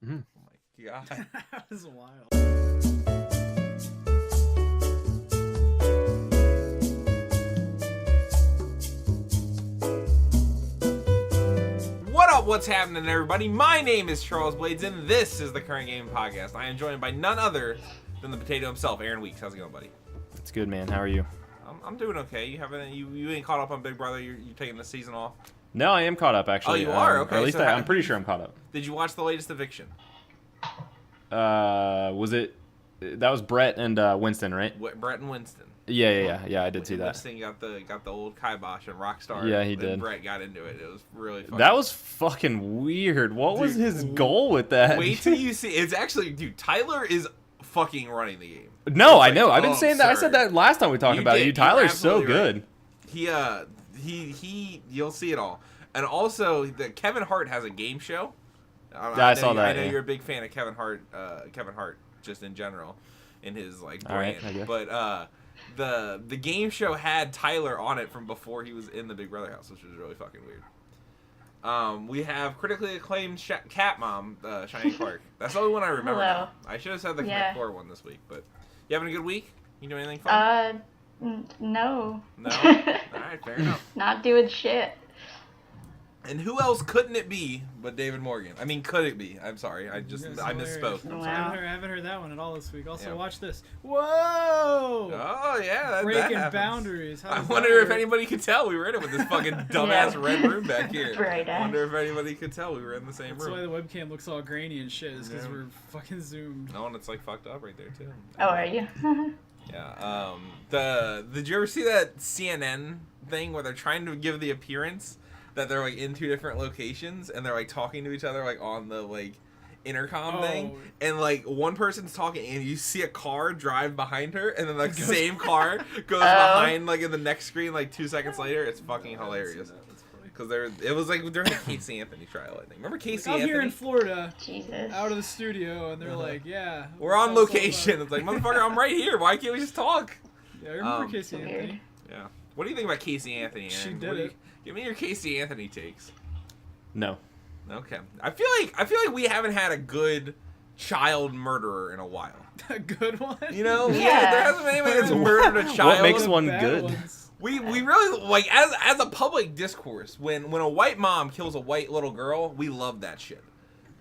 Mm-hmm. Oh my god. That was wild. What up? What's happening, everybody? My name is Charles Blades, and this is the Current Game Podcast. I am joined by none other than the potato himself, Aaron Weeks. How's it going, buddy? It's good, man. How are you? I'm doing okay. You ain't caught up on Big Brother. You're taking the season off. No, I am caught up, actually. Oh, you are? Okay. Or at least so I'm pretty sure I'm caught up. Did you watch the latest eviction? Was it... That was Brett and Winston, right? Brett and Winston. Yeah, I did see that. Winston got the old kibosh and Rockstar. Yeah, he did. Brett got into it. It was really fun. That was fucking weird. What was his goal with that? Wait till you see. It's actually, dude, Tyler is fucking running the game. No, It's I know. I've been saying that. I absurd. said that last time we talked about it. Tyler's so good. Right. He you'll see it all. And also, Kevin Hart has a game show. I saw that. I know you're a big fan of Kevin Hart just in general, in his like brand. All right, but the game show had Tyler on it from before he was in the Big Brother house, which was really fucking weird. We have critically acclaimed cat mom, Cheyenne Clark. That's the only one I remember. Hello. I should have said the Connect 4 one this week, but you having a good week? You doing anything fun? No. No? Alright, fair enough. Not doing shit. And who else couldn't it be but David Morgan? I mean, could it be? I'm sorry. I misspoke. I'm Wow. sorry. I haven't heard that one at all this week. Also, Yeah. watch this. Whoa! Oh, yeah. That Breaking happens. boundaries. How I does wonder that if work? anybody could tell we were in it with this fucking dumbass red room back here. Bright I ass. wonder if anybody could tell we were in the same That's why room. the webcam looks all grainy and shit. Is because Yeah. we're fucking zoomed. No, and it's like fucked up right there, too. Oh, are you? Yeah. Did you ever see that CNN thing where they're trying to give the appearance that they're like in two different locations and they're like talking to each other like on the like intercom thing, and like one person's talking and you see a car drive behind her and then like the same car goes behind like in the next screen like 2 seconds later. It's fucking hilarious. Because it was like during the Casey Anthony trial, I think. Remember Casey I'm Anthony? here in Florida, Jesus. out of the studio, and they're like, "Yeah, We're on location. It's like, motherfucker, I'm right here. Why can't we just talk? Yeah, I remember Casey Weird. Anthony. Yeah. What do you think about Casey Anthony? She Aaron? did What do you- it. Give me your Casey Anthony takes. No. Okay. I feel like we haven't had a good child murderer in a while. A good one. You know? Yeah. There hasn't been anybody that's murdered a child. What makes The one bad good? ones. We really like as a public discourse when a white mom kills a white little girl, we love that shit.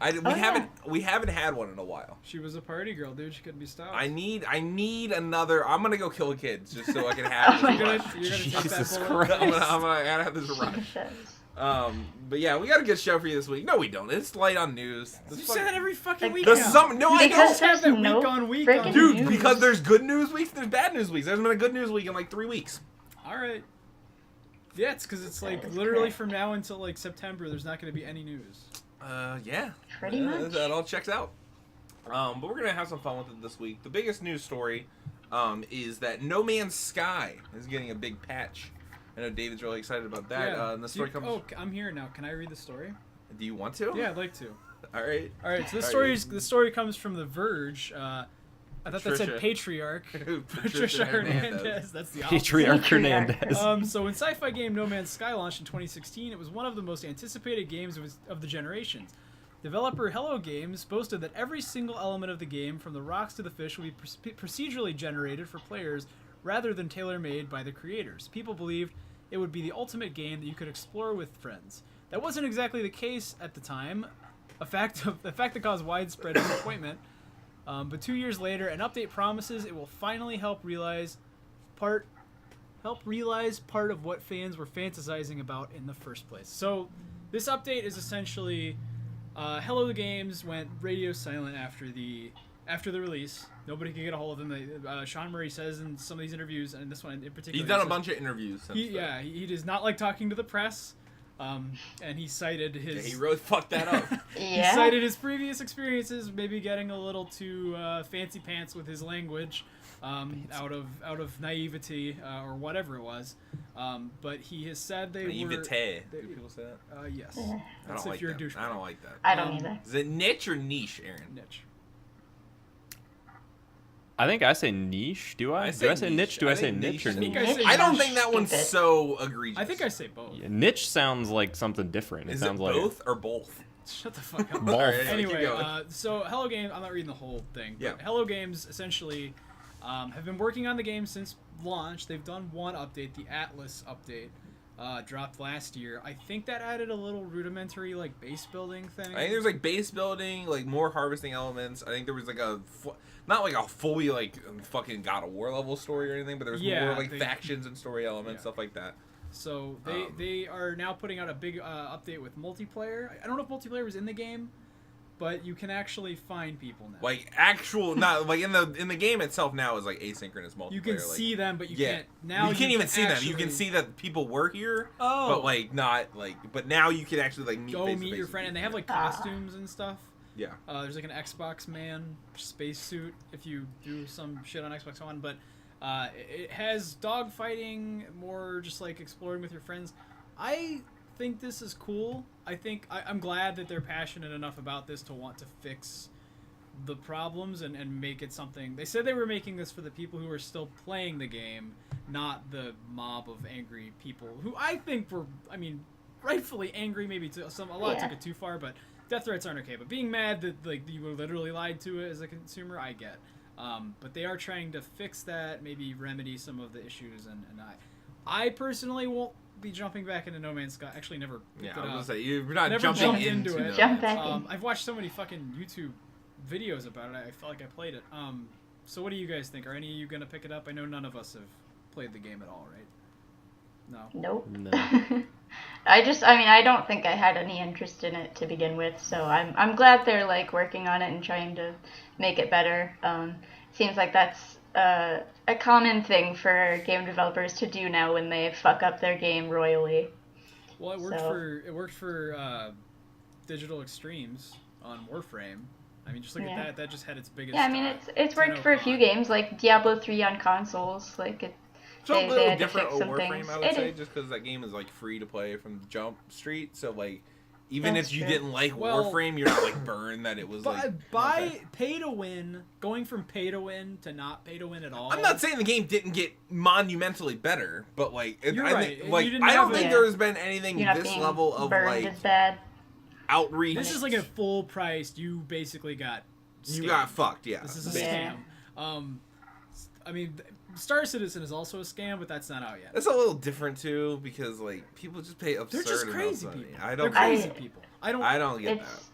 We haven't had one in a while. She was a party girl, dude. She couldn't be stopped. I need another. I'm gonna go kill kids just so I can have this Oh my rush. You're gonna take that Jesus bullet? Christ. I'm gonna have this rush. Jesus. But yeah, we got a good show for you this week. No, we don't. It's light on news. You say that every fucking week. There's now. some. No, I Because don't. have there's that no week on week freaking on. Dude, news. because there's good news weeks, there's bad news weeks. There's been a good news week in like 3 weeks. All right. Yeah, it's because it's like That is literally correct. from now until like September. There's not going to be any news. Yeah. Pretty much. That all checks out. But we're gonna have some fun with it this week. The biggest news story, is that No Man's Sky is getting a big patch. I know David's really excited about that. Yeah. And the story comes. Oh, I'm here now. Can I read the story? Do you want to? Yeah, I'd like to. All right. All right. So All the story comes from The Verge. I thought that said Patricia. patriarch. Patricia Hernandez. That's the opposite. Patriarch Hernandez. So when sci-fi game No Man's Sky launched in 2016, it was one of the most anticipated games of the generation. Developer Hello Games boasted that every single element of the game, from the rocks to the fish, will be procedurally generated for players rather than tailor-made by the creators. People believed it would be the ultimate game that you could explore with friends. That wasn't exactly the case at the time, a fact that caused widespread disappointment. But 2 years later, an update promises it will finally help realize part of what fans were fantasizing about in the first place. So this update is essentially Hello Games went radio silent after the release. Nobody could get a hold of them. Sean Murray says in some of these interviews, and this one in particular, He's done a says bunch of interviews since then. he does not like talking to the press, and he cited his. Yeah, he really fucked that up. He Yeah. cited his previous experiences, maybe getting a little too fancy pants with his language, out of naivety or whatever it was. But he has said they Naivete. were. Do people say that? Yes. Yeah. I That's don't if like you're that. a douchebag. I don't like that. I don't either. Is it niche or niche, Aaron? Niche. I think I say niche. Do I? Do I say niche? Do I say niche or think niche? I say I don't niche. think that one's Stupid. so egregious. I think I say both. Yeah, niche sounds like something different. Is it sounds it like both or both? Shut the fuck up. Ball. Anyway, so Hello Games, I'm not reading the whole thing, but Yeah. Hello Games essentially have been working on the game since launch. They've done one update, the Atlas update, dropped last year. I think that added a little rudimentary like base building thing. I think there's like base building, like more harvesting elements. I think there was like not like a fully like fucking God of War level story or anything, but there was more like factions and story elements, stuff like that. So they are now putting out a big update with multiplayer. I don't know if multiplayer was in the game, but you can actually find people now. Like actual, not like in the game itself now is like asynchronous multiplayer. You can like, see them, but you can't now. You can't even see actually... them. You can see that people were here, Oh. but like not like. But now you can actually like meet. Go face to meet face your with friend, and people. they have like costumes and stuff. Yeah. There's like an Xbox Man spacesuit if you do some shit on Xbox One, but it has dogfighting, more just like exploring with your friends. I think this is cool. I'm glad that they're passionate enough about this to want to fix the problems and make it something. They said they were making this for the people who are still playing the game, not the mob of angry people who I think were, rightfully angry. Maybe a lot took it too far, but death threats aren't okay. But being mad that like you were literally lied to it as a consumer, I get. But they are trying to fix that, maybe remedy some of the issues, and I personally won't be jumping back into No Man's Sky. Actually, never. Yeah, I was gonna say you're not Never jumping jumped into it. Jump back in. I've watched so many fucking YouTube videos about it. I felt like I played it. So what do you guys think? Are any of you gonna pick it up? I know none of us have played the game at all, right? No. Nope. No. I don't think I had any interest in it to begin with, so I'm glad they're like working on it and trying to make it better. Seems like that's a common thing for game developers to do now when they fuck up their game royally. Well, it worked for Digital Extremes on Warframe. I mean, just look at that. That just had its biggest. Yeah, I mean it's worked for a few games like Diablo 3 on consoles. Like it. It's a little had different to fix some Warframe, things. I would say, just because that game is like free to play from Jump Street. So like, even That's if you true. didn't like Warframe, you're not like burned that it was like pay to win, going from pay to win to not pay to win at all. I'm not saying the game didn't get monumentally better, but like You're I right. think, like You didn't I don't have think it. there has been anything You're not this being level of burned like as bad. outreach. This is like a full price. You basically got. You scammed. got fucked, yeah. This is a Yeah. scam. I mean, Star Citizen is also a scam, but that's not out yet. It's a little different too because like people just pay absurd They're just amounts crazy of money. people. I They're don't. crazy I- people. I don't get that. It's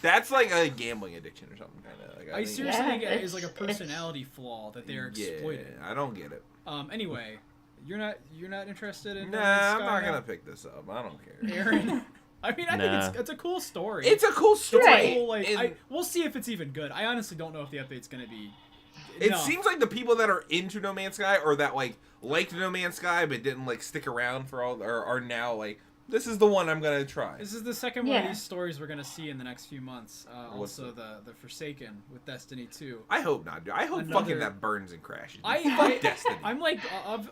That's like a gambling addiction or something kind of. Like, I think- seriously think it is like a it's- personality flaw that they are exploiting. Yeah, I don't get it. Anyway, you're not interested in. Nah, No Man's I'm Sky not now? gonna pick this up. I don't care. Aaron. I mean, I Nah. think it's a cool story. It's a cool story. It's a Right. cool, like, And we'll see if it's even good. I honestly don't know if the update's gonna be. it No. seems like the people that are into No Man's Sky or that like liked No Man's Sky but didn't like stick around for all or are now like this is the one I'm gonna try. This is the second one Yeah. of these stories we're gonna see in the next few months. What's Also, the Forsaken with Destiny 2. I hope not, dude. I hope Another- fucking that burns and crashes. I Destiny. I'm like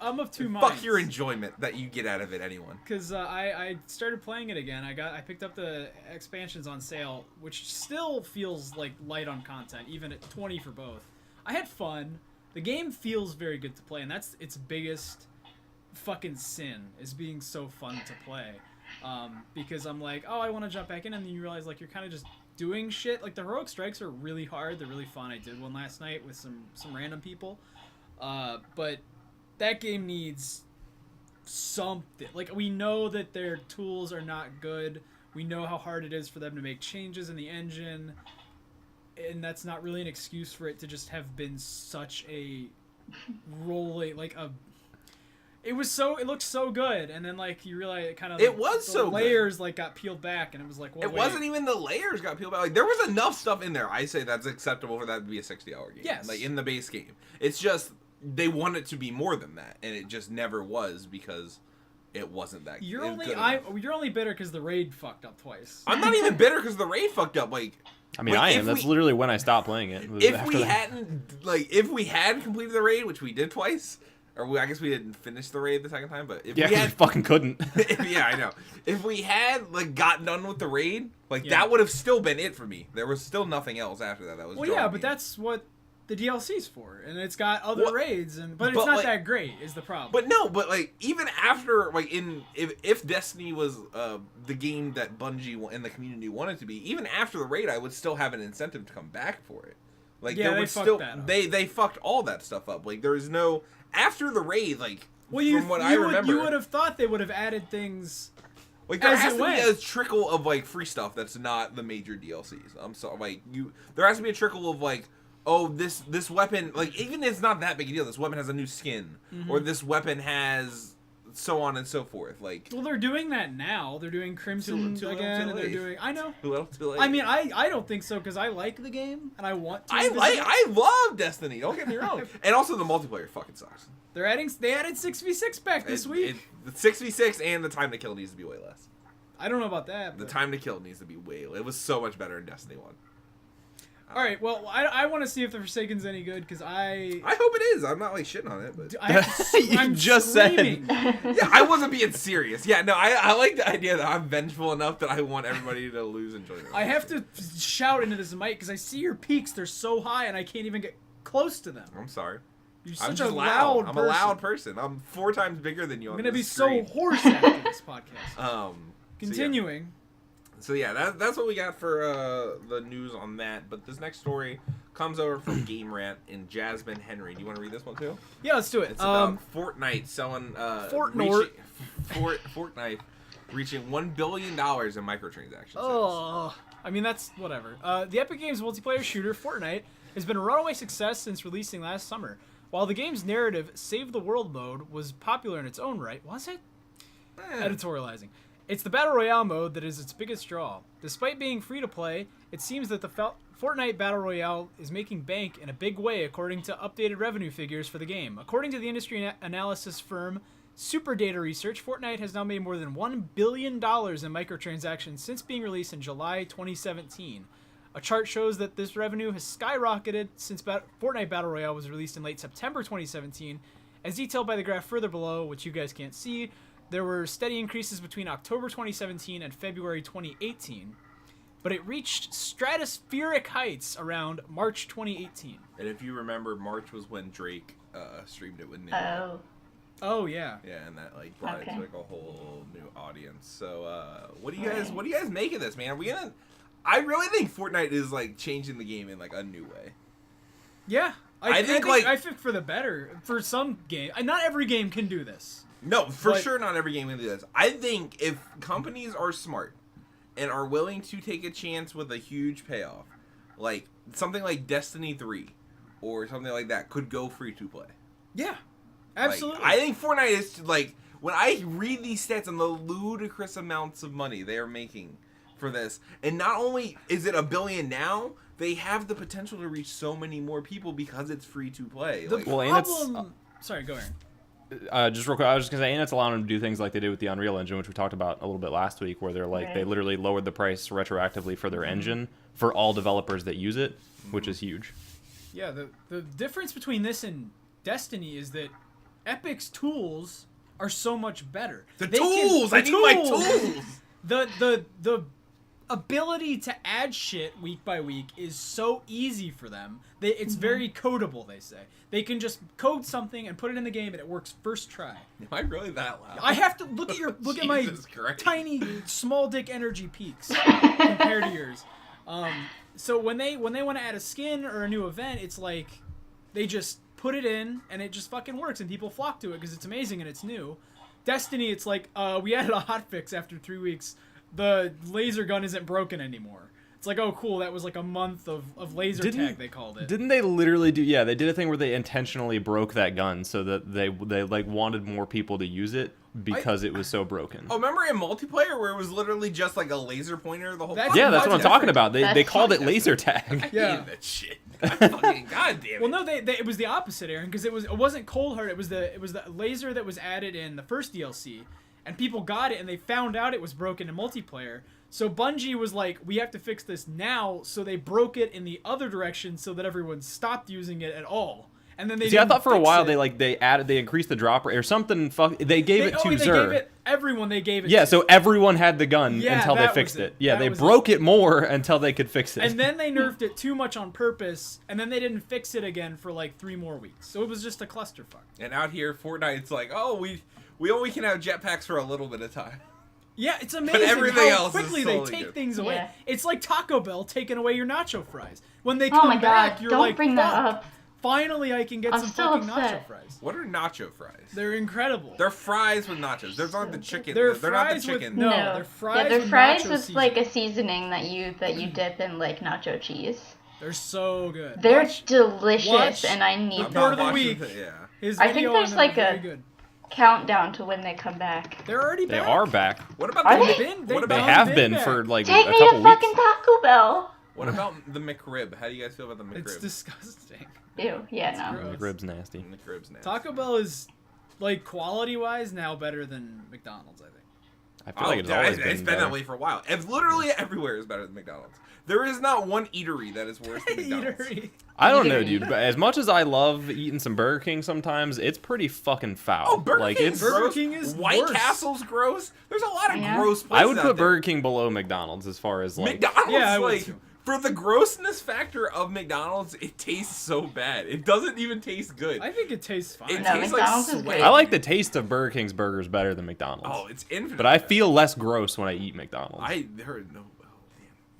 I'm of two minds. Fuck your enjoyment that you get out of it, anyone. Because I started playing it again. I picked up the expansions on sale, which still feels like light on content, even at 20 for both. I had fun. The game feels very good to play, and that's its biggest fucking sin, is being so fun to play. Because I'm like, oh, I want to jump back in, and then you realize like you're kind of just doing shit. Like the heroic strikes are really hard. They're really fun. I did one last night with some random people. But that game needs something. Like, we know that their tools are not good. We know how hard it is for them to make changes in the engine. And that's not really an excuse for it to just have been such a rolling, like a... It looked so good, and then like you realize it kind of... It was the so good. layers like got peeled back, and it was like, well, It wasn't even the layers got peeled back. Like there was enough stuff in there. I say that's acceptable for that to be a 60-hour game. Yes. Like in the base game. It's just they want it to be more than that, and it just never was because it wasn't that. You're good only enough. you're only bitter because the raid fucked up twice. I'm not even bitter because the raid fucked up. Like I mean, Like, I if am. That's we- literally when I stopped playing it. was if after we that. hadn't, like, if we had completed the raid, which we did twice, or I guess we didn't finish the raid the second time, but if Yeah, we 'cause had, we fucking couldn't. yeah, I know. If we had like got done with the raid, like Yeah. that would have still been it for me. There was still nothing else after that. That was. Well, drawing yeah, me but in. that's what the DLC's for, and it's got other raids, but it's not that great. Is the problem? But no, but like even after like if Destiny was the game that Bungie and the community wanted to be, even after the raid, I would still have an incentive to come back for it. Like there would still they fucked all that stuff up. Like there is no after the raid. Like from what I remember, you would have thought they would have added things. Like there has to be a trickle of like free stuff that's not the major DLCs. I'm sorry, like there has to be a trickle of like, oh, this weapon, like even if it's not that big a deal. This weapon has a new skin, or this weapon has so on and so forth. Like, well, they're doing that now. They're doing Crimson again, and they're doing. I know. Too late. I mean, I don't think so because I like the game and I want to. I love Destiny. Don't get me wrong. And also the multiplayer fucking sucks. They added 6v6 back this week. The 6v6 and the time to kill needs to be way less. I don't know about that. The time to kill needs to be way less. It was so much better in Destiny 1. All right, well, I want to see if the Forsaken's any good because I hope it is. I'm not like shitting on it, but I'm just screaming. Yeah, I wasn't being serious. Yeah, no, I like the idea that I'm vengeful enough that I want everybody to lose and join. I have to shout into this mic because I see your peaks. They're so high, and I can't even get close to them. I'm sorry. You're such a loud person. I'm a loud person. I'm 4 times bigger than you. I'm gonna be so hoarse after this podcast. Continuing. So yeah, that's what we got for the news on that. But this next story comes over from Game Rant and Jasmine Henry. Do you want to read this one too? Yeah, let's do it. It's about Fortnite selling Fortnite reaching $1 billion in microtransactions. Oh, I mean that's whatever. The Epic Games multiplayer shooter Fortnite has been a runaway success since releasing last summer. While the game's narrative Save the World mode was popular in its own right, was it? Editorializing. It's the Battle Royale mode that is its biggest draw. Despite being free to play, it seems that the Fortnite Battle Royale is making bank in a big way according to updated revenue figures for the game. According to the industry analysis firm Super Data Research, Fortnite has now made more than $1 billion in microtransactions since being released in July 2017. A chart shows that this revenue has skyrocketed since Fortnite Battle Royale was released in late September 2017. As detailed by the graph further below, which you guys can't see, there were steady increases between October 2017 and February 2018, but it reached stratospheric heights around March 2018. And if you remember, March was when Drake streamed it with Ninja. Oh yeah. Yeah, and that like brought it to like a whole new audience. So what do you guys make of this, man? Are we gonna? I really think Fortnite is like changing the game in like a new way. Yeah, I think for the better for some game. Not every game can do this. No, for sure not every game can do this. I think if companies are smart and are willing to take a chance with a huge payoff, like something like Destiny 3 or something like that could go free to play. Yeah, absolutely. Like, I think Fortnite is like, when I read these stats and the ludicrous amounts of money they are making for this, and not only is it $1 billion now, they have the potential to reach so many more people because it's free to play. The problem... Sorry, go ahead. Just real quick, I was just gonna say, and it's allowing them to do things like they did with the Unreal Engine, which we talked about a little bit last week, where they're like they literally lowered the price retroactively for their engine for all developers that use it, which is huge. Yeah, the difference between this and Destiny is that Epic's tools are so much better. I need my tools. The ability to add shit week by week is so easy for them. It's very codable, they say. They can just code something and put it in the game and it works first try. Am I really that loud? I have to look at my tiny small dick energy peaks compared to yours. So when they want to add a skin or a new event, it's like they just put it in and it just fucking works and people flock to it because it's amazing and it's new. Destiny, it's like we added a hotfix after 3 weeks. The laser gun isn't broken anymore. It's like, oh, cool, that was like a month of laser tag, they called it. Didn't they literally do... Yeah, they did a thing where they intentionally broke that gun so that they like wanted more people to use it because it was so broken. Oh, remember in multiplayer where it was literally just like a laser pointer the whole time? Yeah, that's what I'm talking about. They called it laser tag. Yeah. That shit. God damn it. Well, no, it was the opposite, Aaron, because it wasn't Cold Heart. It was the laser that was added in the first DLC, and people got it and they found out it was broken in multiplayer. So Bungie was like, we have to fix this now, so they broke it in the other direction so that everyone stopped using it at all. and then they See, I didn't thought for a fix while it. they increased the drop rate or something. They gave it to they Xur. gave it everyone. They gave it. Yeah, to. so everyone had the gun Yeah, until they that fixed was it. it. Yeah, That they was broke it more until they could fix it. And then they nerfed it too much on purpose, and then they didn't fix it again for like 3 more weeks. So it was just a clusterfuck. And out here, Fortnite's like, oh, we only can have jetpacks for a little bit of time. Yeah, it's amazing everything how else is quickly they solely take good. things away. Yeah. It's like Taco Bell taking away your nacho fries. When they Oh come my back, god, you're don't like, bring that fuck, up. finally I can get I'm some so fucking upset. nacho fries. What are nacho fries? They're incredible. They're fries with nachos. They're not the chicken. They're They're not the fries with- chicken. no, they're fries Yeah, they're with fries nacho with like a seasoning that you dip in like nacho cheese. They're so good. They're Watch delicious, watch and I need I'm Report them. not of the watching week. Yeah. his I think video there's on them like is very a- good. Countdown to when they come back. They're already they back. are back. What about Are the they? Been- what They about have been been back. for like Take a me couple to weeks. fucking Taco Bell. what about the McRib? How do you guys feel about the McRib? It's disgusting. Ew, yeah, no. gross. McRib's nasty. McRib's nasty. Taco Bell is like quality-wise now better than McDonald's, I think. I feel like it's always been it's been better. that way for a while. Literally everywhere is better than McDonald's. There is not one eatery that is worse than McDonald's. Eatery. I don't know, Eatery. dude. But as much as I love eating some Burger King sometimes, it's pretty fucking foul. Oh, Burger like King's it's. Burger gross. King is White worse. Castle's gross. There's a lot of Yeah. gross places I would out put there. Burger King below McDonald's as far as like. McDonald's, Yeah, I would like, too. for the grossness factor of McDonald's, it tastes so bad. It doesn't even taste good. I think it tastes fine. It No, tastes McDonald's like is sweat. great. I like the taste of Burger King's burgers better than McDonald's. Oh, it's infinite. But I feel less gross when I eat McDonald's. I heard no.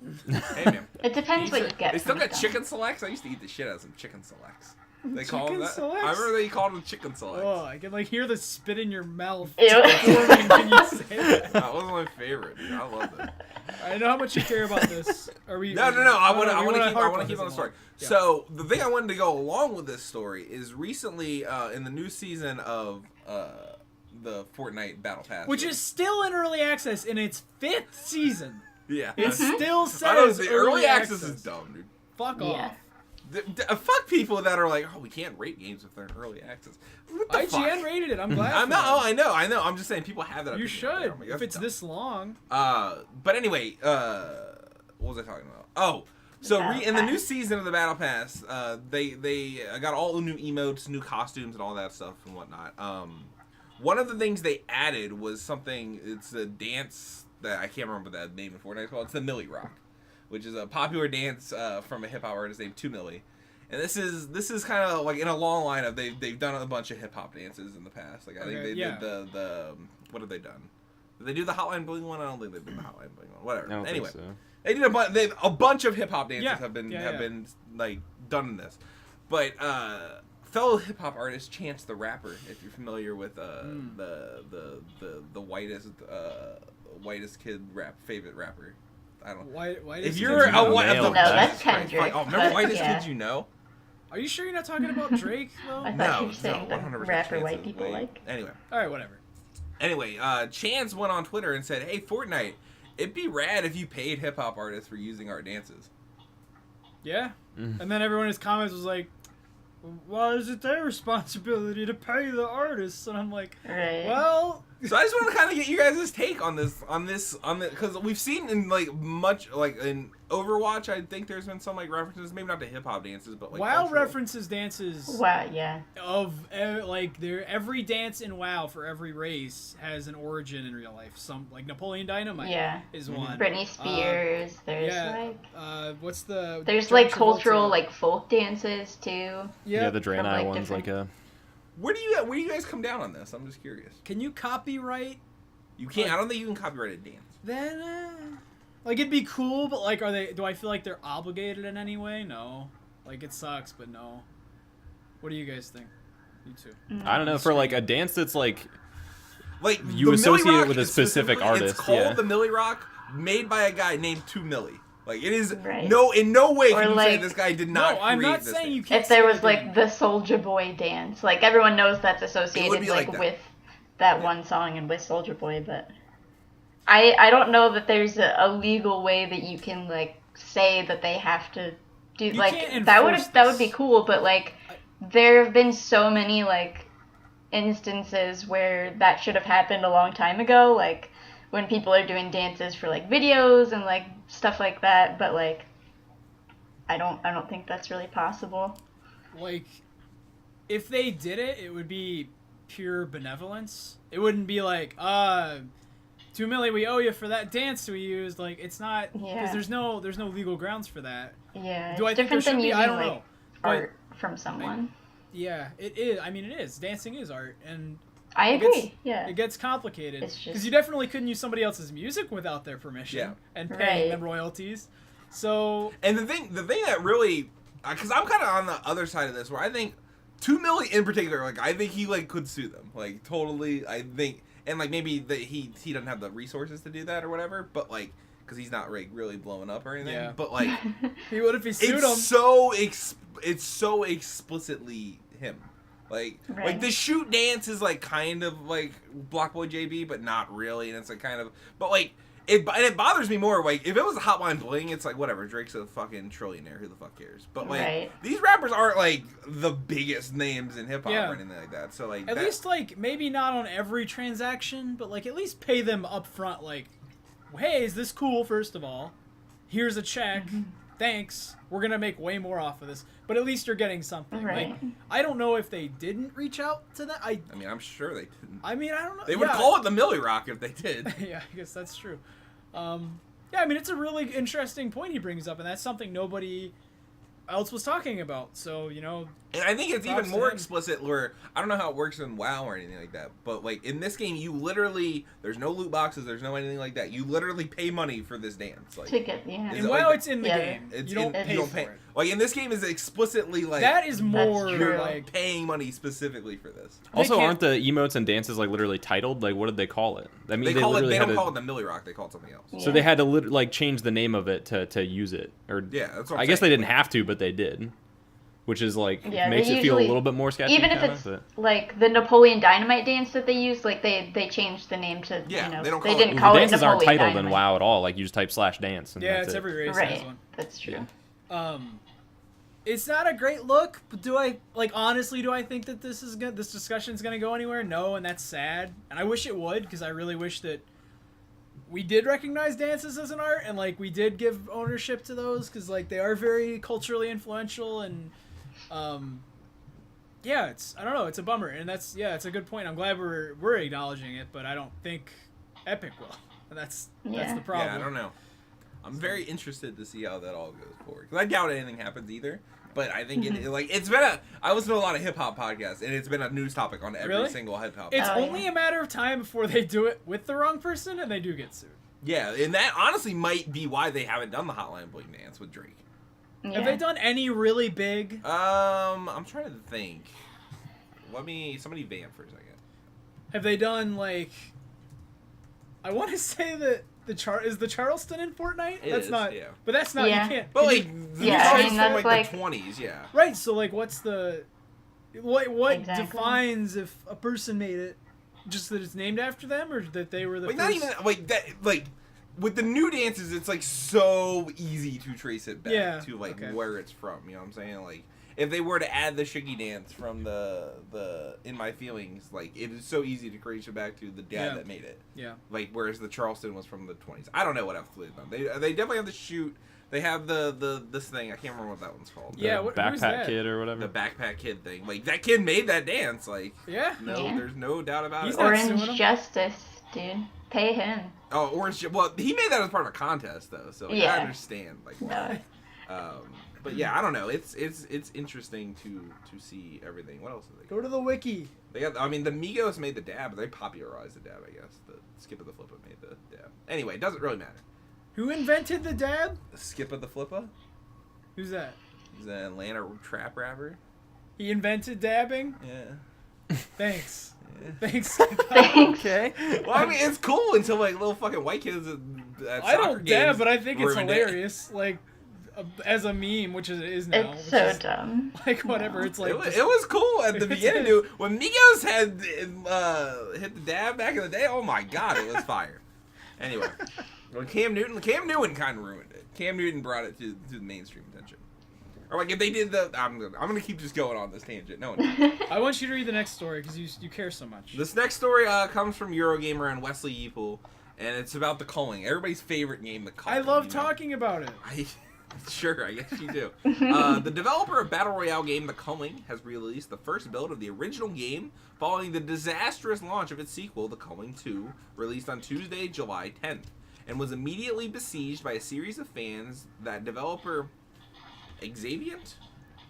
Oh, damn. Hey, man. It depends what you get. They still from got McDonald's. chicken selects. I used to eat the shit out of some chicken selects. They call them Chicken that. selects? I remember they called them chicken selects. Oh, I can like hear the spit in your mouth. Ew. forming when you say that. That was my favorite. Dude. I loved it. I know how much you care about this. Are we? No. I want we to wanna harp keep on the this story. Yeah. So the thing I wanted to go along with this story is recently in the new season of the Fortnite Battle Pass, Which is still in early access in its 5th season. yeah. It still I don't know, says the early access is dumb, dude. Fuck Yeah. off. Fuck people that are like, oh, we can't rate games if they're in early access. What the IGN fuck? rated it. I'm glad. I'm for not. Oh, that. I know. I'm just saying people have that. You opinion out there. should. I'm like, If that's it's dumb. this long. But anyway, what was I talking about? Oh, so Battle in the new Pass. season of the Battle Pass, they got all the new emotes, new costumes, and all that stuff and whatnot. One of the things they added was something. It's a dance that I can't remember the name of Fortnite called. It's the Millie Rock, which is a popular dance from a hip hop artist named 2 Millie. And this is kind of like in a long line of they've done a bunch of hip hop dances in the past. Like I think they did the what have they done? Did they do the Hotline Bling one? I don't think they did the Hotline Bling one. Whatever. I don't Anyway, think so. they did a bunch of hip hop dances Yeah. have been Yeah. like done in this. But fellow hip hop artist Chance the Rapper, if you're familiar with the whitest kid favorite rapper. I don't know. Why If is you're it- a white, male. the- No, that's Christ, Kendrick, like, oh, remember but whitest yeah. kids you know? Are you sure you're not talking about Drake though? I thought No, you were saying the 100% rapper Chance white is people way- like. Anyway. All right, whatever. Chance went on Twitter and said, "Hey, Fortnite, it'd be rad if you paid hip hop artists for using our dances." Yeah. And then everyone in his comments was like, "Why is it their responsibility to pay the artists?" And I'm like, Right. "Well, So I just want to kind of get you guys' take on this, because we've seen in like much like in Overwatch, I think there's been some like references, maybe not to hip hop dances, but like WoW cultural. references dances Wow, yeah. of like every dance in WoW for every race has an origin in real life. Some like Napoleon Dynamite Yeah. is one. Britney Spears. There's yeah. like What's the? there's John like Travolta- cultural like folk dances too. Yeah, the From, Draenei like, one's different- like a. Where do you guys come down on this? I'm just curious. Can you copyright? You can't. I don't think you can copyright a dance. Then, like it'd be cool, but like, are they? Do I feel like they're obligated in any way? No. Like it sucks, but no. What do you guys think? You too. I don't know, for like a dance that's like Like You the associate Millie it Rock with a is specific specifically- artist, It's called yeah. the Millie Rock, made by a guy named 2 Millie. Like it is Right. in no way Or can you say like- this guy did not. No, I'm create not this saying thing. you can't. If there say was they like didn't. the Soulja Boy dance, like everyone knows that's associated be like like that. with that one song and with Soulja Boy, but I don't know that there's a legal way that you can like say that they have to do You like can't that would enforce that would be this. cool, but like there have been so many like instances where that should have happened a long time ago, like when people are doing dances for like videos and like stuff like that, but like I don't think that's really possible. Like, if they did it, it would be pure benevolence. It wouldn't be like, $2 million we owe you for that dance we used. Like, it's not, because there's no legal grounds for that. Yeah, Do I it's think there different should than be? using I don't like know. art from someone. Yeah, it is. I mean, it is. Dancing is art, and I agree. it gets complicated It's just- because you definitely couldn't use somebody else's music without their permission and paying them royalties. So, and the thing that really, because I'm kind of on the other side of this, where I think 2 million in particular, like I think he like could sue them, like totally. I think, and like maybe that he doesn't have the resources to do that or whatever, but like because he's not like really blowing up or anything. Yeah. But like, he would if he sued him. It's so explicitly him. Like the shoot dance is like kind of like Block Boy JB, but not really, and it's like kind of, but like it bothers me more. Like if it was a Hotline Bling, it's like whatever. Drake's a fucking trillionaire. Who the fuck cares? But like these rappers aren't like the biggest names in hip hop or anything like that. So like at least like maybe not on every transaction, but like at least pay them up front. Like, hey, is this cool? First of all, here's a check. Thanks. We're gonna make way more off of this, but at least you're getting something. Right. Like, I don't know if they didn't reach out to that. I mean, I'm sure they didn't. I mean, I don't know. They would call it the Millie Rock if they did. Yeah, I guess that's true. Yeah, I mean, it's a really interesting point he brings up, and that's something nobody else was talking about. So, you know. And I think it's even more explicit where, I don't know how it works in WoW or anything like that, but like in this game, you literally, there's no loot boxes, there's no anything like that. You literally pay money for this dance. Like, to get, in WoW, it's in the game. You don't pay for it. Like in this game is explicitly like that is more you're like paying money specifically for this. Also, aren't the emotes and dances like literally titled? Like, what did they call it? I mean, they don't call it the Millie Rock. They call it something else. So they had to like change the name of it to use it, or that's what I guess they didn't have to, but they did, which is like makes it feel a little bit more sketchy. Even if it's like the Napoleon Dynamite dance that they used, like they changed the name to you know they didn't call it Napoleon dances aren't titled Dynamite. in WoW at all. Like you just type /dance. And it's every race has one. That's true. It's not a great look, but do I honestly think that this discussion is gonna go anywhere? No, and that's sad. And I wish it would, because I really wish that we did recognize dances as an art, and like we did give ownership to those, because like they are very culturally influential, and it's I don't know, it's a bummer, and it's a good point. I'm glad we're acknowledging it, but I don't think Epic will. And that's the problem. Yeah, I don't know. I'm very interested to see how that all goes forward, because I doubt anything happens either. But I think it's been I listen to a lot of hip hop podcasts, and it's been a news topic on every single hip hop. It's only a matter of time before they do it with the wrong person, and they do get sued. Yeah, and that honestly might be why they haven't done the Hotline Bling dance with Drake. Yeah. Have they done any really big? I'm trying to think. Somebody vamp for a second. Have they done like? I want to say that is the Charleston in Fortnite? That's not. Yeah. But that's not. You can't. But like, I mean, that's from like the 20s. Yeah. Right. So like, what's the? What defines if a person made it? Just that it's named after them, or that they were the first? Not even like that. Like with the new dances, it's like so easy to trace it back to like where it's from. You know what I'm saying? Like if they were to add the Shiggy dance from the In My Feelings, like it is so easy to trace it back to the dad that made it. Yeah. Like whereas the Charleston was from the 20s. I don't know what else they've done. They definitely have the shoot. They have this thing. I can't remember what that one's called. Yeah, Backpack Kid or whatever. The Backpack Kid thing. Like that kid made that dance. Like there's no doubt about it. Orange Justice, dude. Pay him. Oh, Orange. Well, he made that as part of a contest though, so like, I understand. Like, why. But yeah, I don't know. It's interesting to see everything. What else did they go to the wiki? They got. I mean, the Migos made the dab. They popularized the dab, I guess. The Skip of the Flippa made the dab. Anyway, it doesn't really matter. Who invented the dab? The Skip of the Flippa. Who's that? He's an Atlanta trap rapper. He invented dabbing? Yeah. Thanks. Yeah. Thanks. Okay. Well, I mean, it's cool until like little fucking white kids at I don't dab, but I think it's ruined hilarious. Like, as a meme, which it is now. It's so dumb. Like, whatever. It's like... It was cool at the beginning, dude. When Migos had hit the dab back in the day, oh my god, it was fire. Anyway. When Cam Newton kind of ruined it. Cam Newton brought it to the mainstream attention. Or like if they did I'm gonna keep just going on this tangent. No one. I want you to read the next story because you care so much. This next story comes from Eurogamer and Wesley Yeeple, and it's about the culling. Everybody's favorite game, the culling. I love talking about it. Sure, I guess you do. The developer of Battle Royale game The Culling has released the first build of the original game following the disastrous launch of its sequel, The Culling 2, released on Tuesday, July 10th, and was immediately besieged by a series of fans. That developer Xaviant?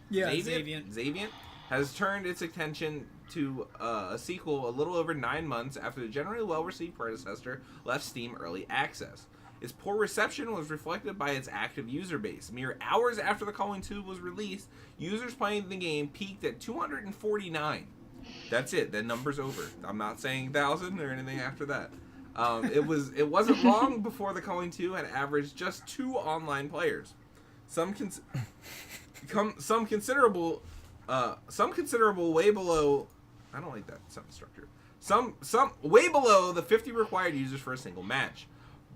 Yeah, Xaviant has turned its attention to a sequel a little over 9 months after the generally well-received predecessor left Steam Early Access. Its poor reception was reflected by its active user base. Mere hours after The Culling 2 was released, users playing the game peaked at 249. That's it. That number's over. I'm not saying 1,000 or anything after that. It wasn't long before The Culling 2 had averaged just 2 online players. Some considerable way below. I don't like that sentence structure. Some way below the 50 required users for a single match.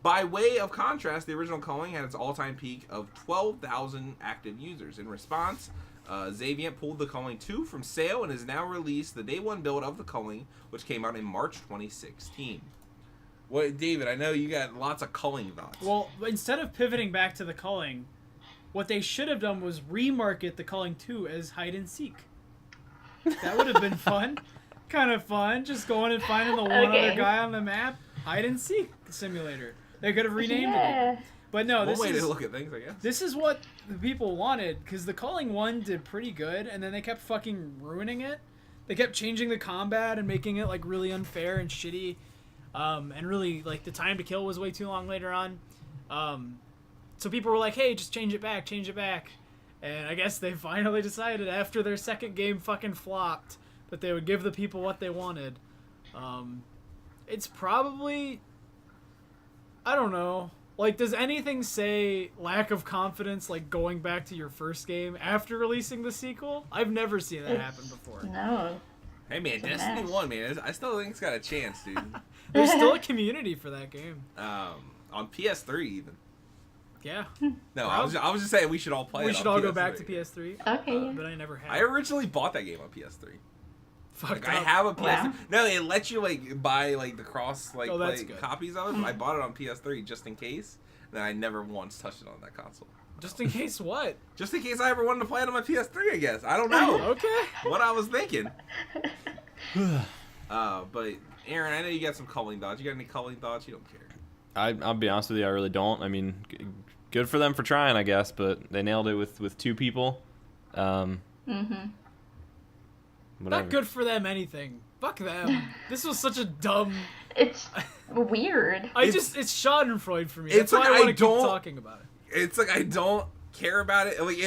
By way of contrast, the original Culling had its all-time peak of 12,000 active users. In response, Xaviant pulled The Culling 2 from sale and has now released the day one build of The Culling, which came out in March 2016. What, David? I know you got lots of Culling thoughts. Well, instead of pivoting back to The Culling, what they should have done was remarket The Culling 2 as hide and seek. That would have been fun. Kind of fun. Just going and finding the one other guy on the map. Hide and seek simulator. They could have renamed it. But no, this way to look at things, I guess. This is what the people wanted, because The Culling 1 did pretty good, and then they kept fucking ruining it. They kept changing the combat and making it like really unfair and shitty. And really, like, the time to kill was way too long later on. So people were like, hey, just change it back. And I guess they finally decided after their second game fucking flopped that they would give the people what they wanted. It's probably... I don't know. Like, does anything say lack of confidence, like, going back to your first game after releasing the sequel? I've never seen that happen before. No. Hey, man, Destiny 1, man, I still think it's got a chance, dude. There's still a community for that game. On PS3, even. Yeah. No, I was just saying we should all play it. We should all go back to PS3. Okay. But I never have. I originally bought that game on PS3. Fucked I up. have a PS3. Wow. No, it lets you like buy like the cross like that's play good. copies of it. I bought it on PS3 just in case. Then I never once touched it on that console. Just in case what? Just in case I ever wanted to play it on my PS3, I guess. I don't know. Okay. What I was thinking. But Aaron, I know you got some Culling thoughts. You got any Culling thoughts? You don't care. I'll be honest with you, I really don't. I mean, good for them for trying, I guess, but they nailed it with 2 people. Not good for them anything. Fuck them. This was such a dumb... It's weird. It's Schadenfreude for me. That's why I want to keep talking about it. It's like I don't care about it. Like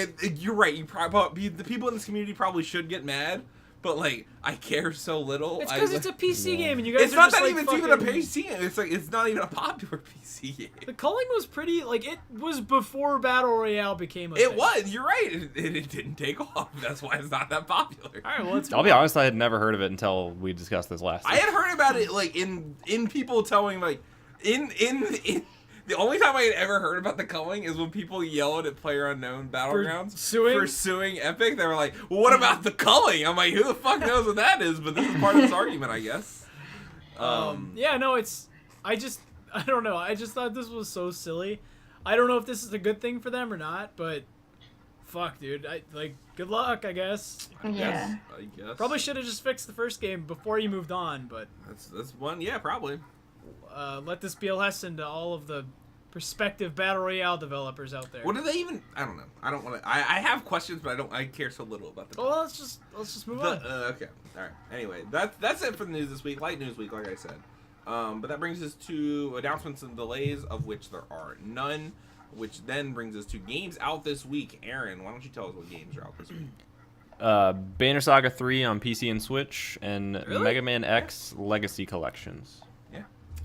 you're right. You probably the people in this community probably should get mad, but like I care so little. It's because it's a PC game, and you guys. It's are not just, that like, even fucking... a PC game. It's like it's not even a popular PC game. The Culling was pretty. Like it was before Battle Royale became a thing. It was. You're right. It didn't take off. That's why it's not that popular. All right. Well, I'll be honest, I had never heard of it until we discussed this last I week. had heard about it like in people telling like in the only time I had ever heard about the Culling is when people yelled at PlayerUnknown Battlegrounds for suing Epic. They were like, well, "What about the Culling?" I'm like, "Who the fuck knows what that is?" But this is part of this argument, I guess. Yeah. No. I don't know. I just thought this was so silly. I don't know if this is a good thing for them or not, but fuck, dude. Good luck, I guess. I guess. Probably should have just fixed the first game before you moved on, but that's one. Yeah, probably. let this be a lesson to all of the prospective Battle Royale developers out there. What do they even? I don't know. I don't want to. I have questions, but I care so little about them. Well, let's just move on. Okay. All right. Anyway, that's it for the news this week. Light news week, like I said. But that brings us to announcements and delays, of which there are none. Which then brings us to games out this week. Aaron, why don't you tell us what games are out this week? Banner Saga 3 on PC and Switch, and Really? Mega Man X Legacy Collections. Yeah.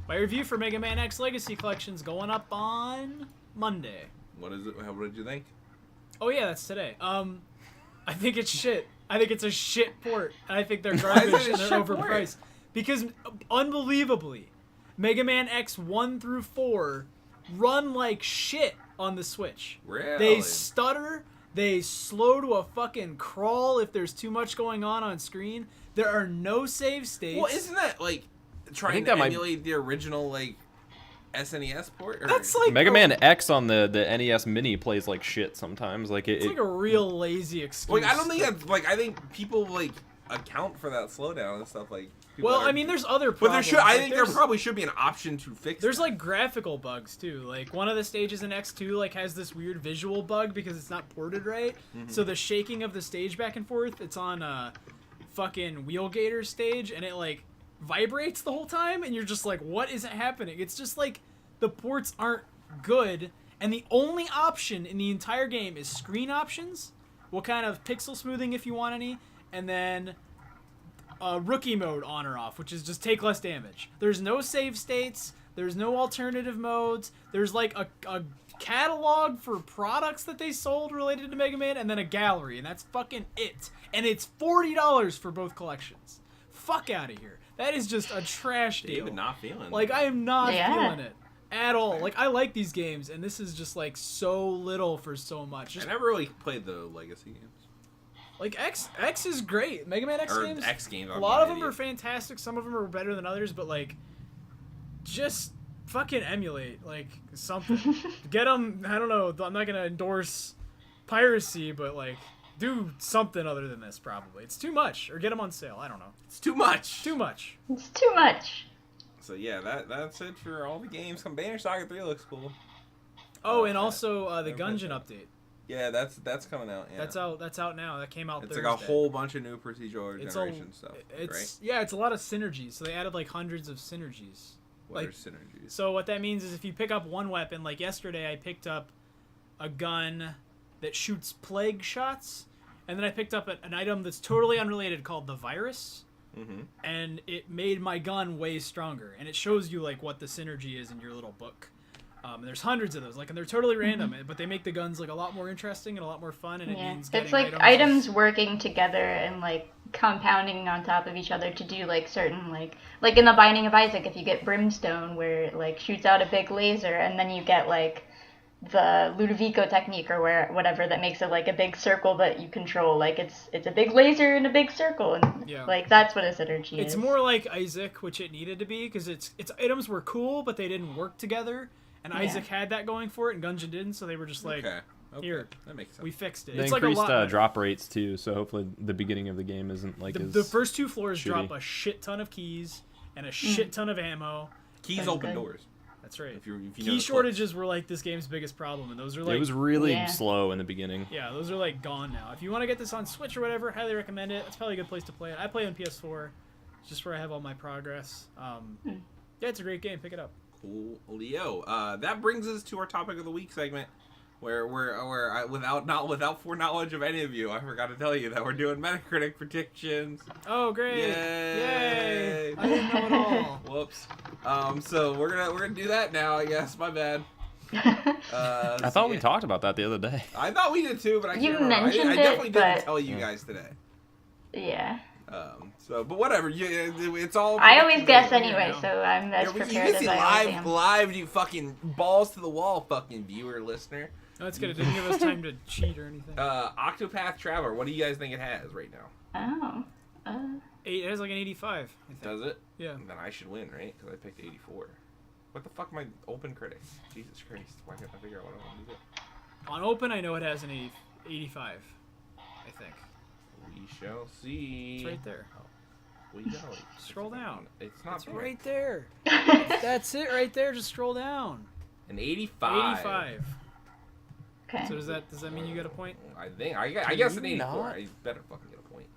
My review for Mega Man X Legacy Collection's going up on Monday. What is it? What did you think? Oh yeah, that's today. I think it's shit. I think it's a shit port. I think they're Why is it garbage a and they're shit port? overpriced. Because unbelievably, Mega Man X 1 through 4 run like shit on the Switch. Really? They stutter. They slow to a fucking crawl if there's too much going on screen. There are no save states. Well, isn't that like trying think to that might- emulate the original like SNES port? Or... That's like Mega Man X on the NES Mini plays like shit sometimes. Like it's like a real lazy excuse. Like I don't think that's like I think people like account for that slowdown and stuff like. Well, I mean, there's other problems. But there should, I think there probably should be an option to fix. There's that. like graphical bugs too. Like one of the stages in X2 like has this weird visual bug because it's not ported right. So the shaking of the stage back and forth, it's on a fucking Wheelgator stage, and it like vibrates the whole time, and you're just like, what isn't happening? It's just like the ports aren't good, and the only option in the entire game is screen options, what kind of pixel smoothing if you want any, and then rookie mode on or off, which is just take less damage. There's no save states. There's no alternative modes. There's like a catalog for products that they sold related to Mega Man, and then a gallery, and that's fucking it. And it's $40 for both collections. Fuck out of here. That is just a trash deal. David not feeling. Like I am not feeling it at all. Like I like these games, and this is just like so little for so much. I never really played the Legacy games. Like X is great. Mega Man X games. X games. A lot of them are fantastic. Some of them are better than others, but like, just fucking emulate like something. Get them. I don't know. I'm not gonna endorse piracy, but like, do something other than this. Probably it's too much. Or get them on sale. I don't know. It's too much. Too much. It's too much. So yeah, that's it for all the games. Banner Saga 3 looks cool. Oh, and also the Gungeon update. Yeah, that's coming out. Yeah. That's out now. That came out It's Thursday. like a whole bunch of new procedural generation stuff. Right? Yeah, it's a lot of synergies. So they added like hundreds of synergies. What like, are synergies? So what that means is if you pick up one weapon, like yesterday I picked up a gun that shoots plague shots, and then I picked up an item that's totally unrelated called the virus. And it made my gun way stronger, and it shows you like what the synergy is in your little book. And there's hundreds of those, like, and they're totally random, but they make the guns like a lot more interesting and a lot more fun. And it means it's like items working together and like compounding on top of each other to do like certain like in the Binding of Isaac, if you get Brimstone where it like shoots out a big laser, and then you get like the Ludovico technique or whatever that makes it like a big circle that you control, like it's a big laser in a big circle, and like that's what a synergy is. It's more like Isaac, which it needed to be, because its items were cool but they didn't work together, and Isaac had that going for it and Gungeon didn't, so they were just like, here, that makes sense. We fixed it. They it's increased like a lot drop rates too, so hopefully the beginning of the game isn't like the first two floors shitty. drop a shit ton of keys and a shit ton of ammo. Keys open doors. That's right. If you Key shortages were like this game's biggest problem, and those are like... It was really slow in the beginning. Yeah, those are like gone now. If you want to get this on Switch or whatever, highly recommend it. It's probably a good place to play it. I play on PS4, just where I have all my progress. Yeah, it's a great game. Pick it up. Cool, Leo. That brings us to our topic of the week segment, where without foreknowledge of any of you, I forgot to tell you that we're doing Metacritic predictions. Oh, great! Yay! I didn't know at all. Whoops. So we're gonna do that now. I guess. My bad. I thought we talked about that the other day. I thought we did too, but I can't remember. Mentioned I definitely but... didn't tell you guys today. Yeah. But whatever. It's all. I always guess anyway, so I'm as prepared you can as see I am. live, you fucking balls to the wall, fucking viewer, listener. No, that's good. It didn't give us time to cheat or anything. Octopath Traveler. What do you guys think it has right now? It has like an 85. I think. Does it? Yeah. Then I should win, right? Because I picked 84. What the fuck am I open critic? Jesus Christ! Why can't I figure out what I want to do? On open, I know it has an 85. I think. We shall see. It's right there. We go. Scroll down. It's not there. Right there. That's it right there. Just scroll down. An 85. 85. Okay. So does that mean you get a point? I think I guess an 84. I better fucking get a point.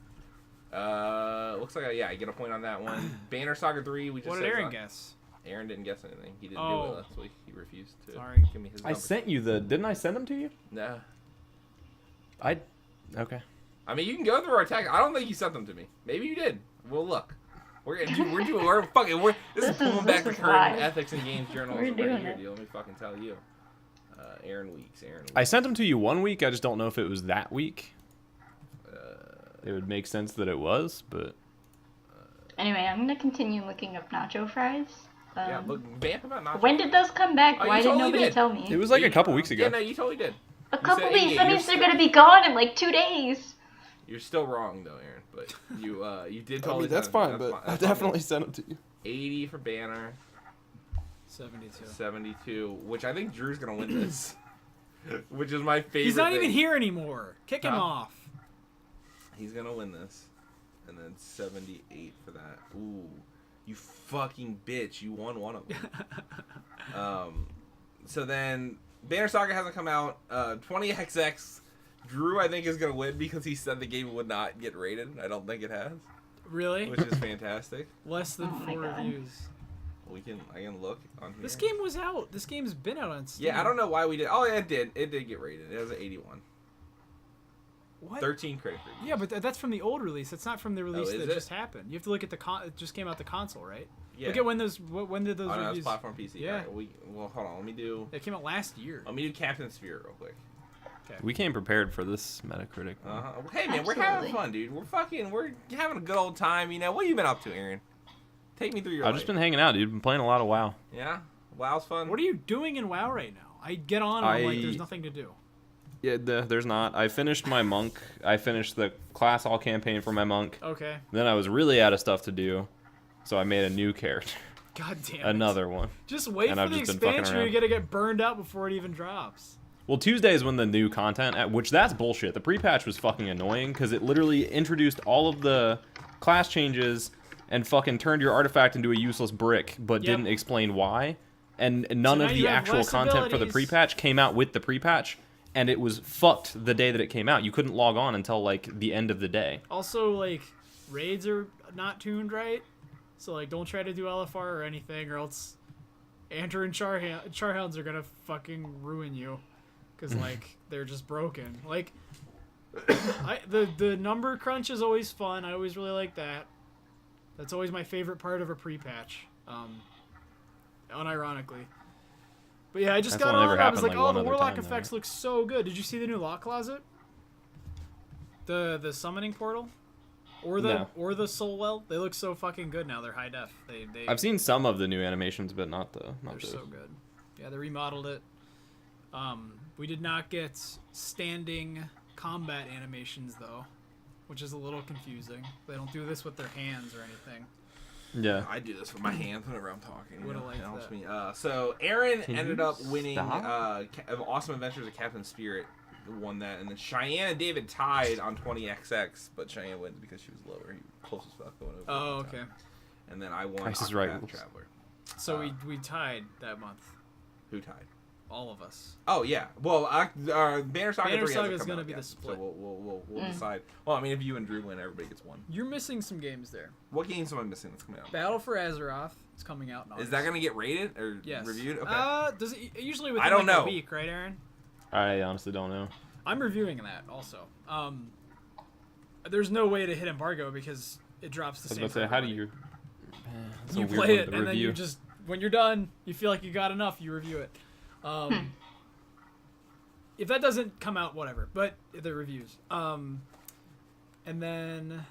Looks like I get a point on that one. Banner Saga 3. We just what did Aaron guess? Aaron didn't guess anything. He didn't do it last week. He refused to give me his number. I sent you didn't I send them to you? No. Okay. I mean, you can go through our text. I don't think you sent them to me. Maybe you did. We'll look. This is pulling back the current ethics and games journalism right here, dude. Let me fucking tell you. Aaron Weeks. I sent them to you one week. I just don't know if it was that week. It would make sense that it was, but... Anyway, I'm going to continue looking up nacho fries. Vamp about nacho. When did those come back? Why did nobody tell me? It was like a couple weeks ago. Yeah, no, you totally did. A couple weeks? That means they're going to be gone in like 2 days. You're still wrong, though, Aaron. But you did totally. That's fine, but I definitely sent them to you. 80 for Banner. 72. 72, which I think Drew's gonna win this. Which is my favorite. He's not thing. even here anymore. Kick him off. He's gonna win this. And then 78 for that. Ooh. You fucking bitch. You won one of them. So then, Banner Saga hasn't come out. 20XX. Drew, I think, is going to win because he said the game would not get rated. I don't think it has. Really? Which is fantastic. Less than 4 reviews. I can look on here. This game was out. This game's been out on Steam. Yeah, I don't know why we did. Oh, yeah, it did. It did get rated. It was an 81. What? 13 critic reviews. Yeah, but that's from the old release. That's not from the release that it? just happened. You have to look at the it just came out the console, right? Yeah. Look at when did those Oh, no, reviews? it's platform PC. Yeah. Right, well, hold on. Let me do. It came out last year. Let me do Captain Sphere real quick. Okay. We came prepared for this Metacritic. Hey man, we're having fun, dude. We're having a good old time. You know, what have you been up to, Aaron? Take me through your I've life. just been hanging out, dude. Been playing a lot of WoW. Yeah, WoW's fun. What are you doing in WoW right now? I get on and I'm like, there's nothing to do. Yeah, there's not. I finished my monk. I finished the class all campaign for my monk. Okay. Then I was really out of stuff to do, so I made a new character. God damn it. Another one. Just wait And for I've the just been fucking expansion or around. you're gonna get burned out before it even drops. Well, Tuesday is when the new content, which that's bullshit. The pre-patch was fucking annoying because it literally introduced all of the class changes and fucking turned your artifact into a useless brick, but didn't explain why. And none So of now you the have actual less content for the abilities. pre-patch came out with the pre-patch, and it was fucked the day that it came out. You couldn't log on until like the end of the day. Also, like, raids are not tuned right. So, like, don't try to do LFR or anything, or else Enter and Charhounds are gonna fucking ruin you. Because, like, they're just broken. Like, the number crunch is always fun. I always really like that. That's always my favorite part of a pre-patch. Unironically. But yeah, I just That's got only on ever and I was happened, like, like, oh, one the other Warlock time, effects though. look so good. Did you see the new lock closet? The summoning portal? Or the soul well? They look so fucking good now. They're high def. I've seen some of the new animations, but not They're those. so good. Yeah, they remodeled it. We did not get standing combat animations though, which is a little confusing. They don't do this with their hands or anything. Yeah. I do this with my hands whenever I'm talking. Would've It liked helps that. me. So Aaron Can ended you up winning stop? Awesome Adventures of Captain Spirit. Won that, and then Cheyenne and David tied on 20XX, but Cheyenne wins because she was lower. He was close as fuck going over. Oh, okay. And then I won Price is Octopath Right. Traveler. So we tied that month. Who tied? All of us. Oh yeah. Well, Banner Saga Banner 3 Saga hasn't is come gonna out be the yet, split. So we'll decide. Well, I mean, if you and Drew win, everybody gets one. You're missing some games there. What games am I missing that's coming out? Battle for Azeroth is coming out in August. Is that gonna get rated or Yes. reviewed? Okay. Does it usually within I don't like know. a week, right, Aaron? I honestly don't know. I'm reviewing that also. There's no way to hit embargo because it drops the I was same. about to say, for how do everybody. you? That's a You weird play one it to and then you review. just when you're done, you feel like you got enough, you review it. If that doesn't come out, whatever. But the reviews. And then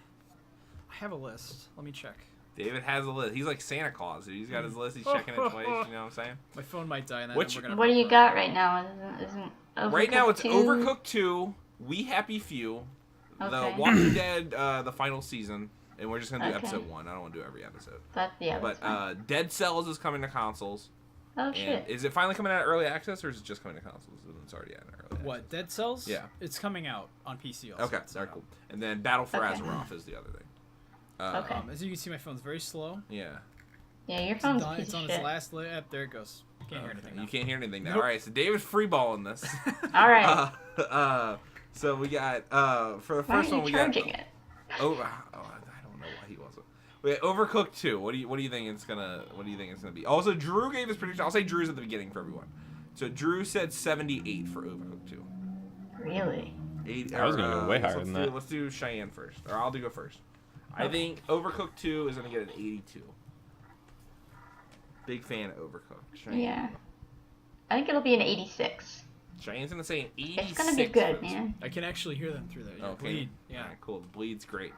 I have a list. Let me check. David has a list. He's like Santa Claus, dude. He's got his list. He's checking it twice. You know what I'm saying? My phone might die, and then Which- we're gonna. What do you got right now? Isn't Overcooked Right now it's 2? Overcooked 2, We Happy Few, The Okay. Walking Dead, the final season, and we're just gonna do Okay. episode 1. I don't want to do every episode. That's But fine. Dead Cells is coming to consoles. Oh And shit. is it finally coming out early access, or is it just coming to consoles? It's already out in early What, access. Dead Cells? Yeah. It's coming out on PC also. Okay, so- alright, cool. And then Battle for Okay. Azeroth is the other thing. Okay. As you can see, my phone's very slow. Yeah. Yeah, your It's, phone's a done, piece it's of on shit. its last lap. There it goes. Can't hear Okay, anything now. You can't hear anything now. Nope. Alright, so David's freeballing this. All right. So we got for the Why first are one you we charging got it? I don't know why he wasn't. We got Overcooked 2. What do you think it's gonna be? Also, Drew gave his prediction. I'll say Drew's at the beginning for everyone. So Drew said 78 for Overcooked 2. Really? 80, I was gonna go way higher let's than do, that. Let's do Cheyenne first, or I'll go first. I think Overcooked 2 is gonna get an 82. Big fan of Overcooked. Cheyenne. Yeah. I think it'll be an 86. Cheyenne's gonna say an 86. It's gonna be good, for this man. I can actually hear them through there. Yeah, Okay. bleed. Yeah. Alright, cool. The bleed's great.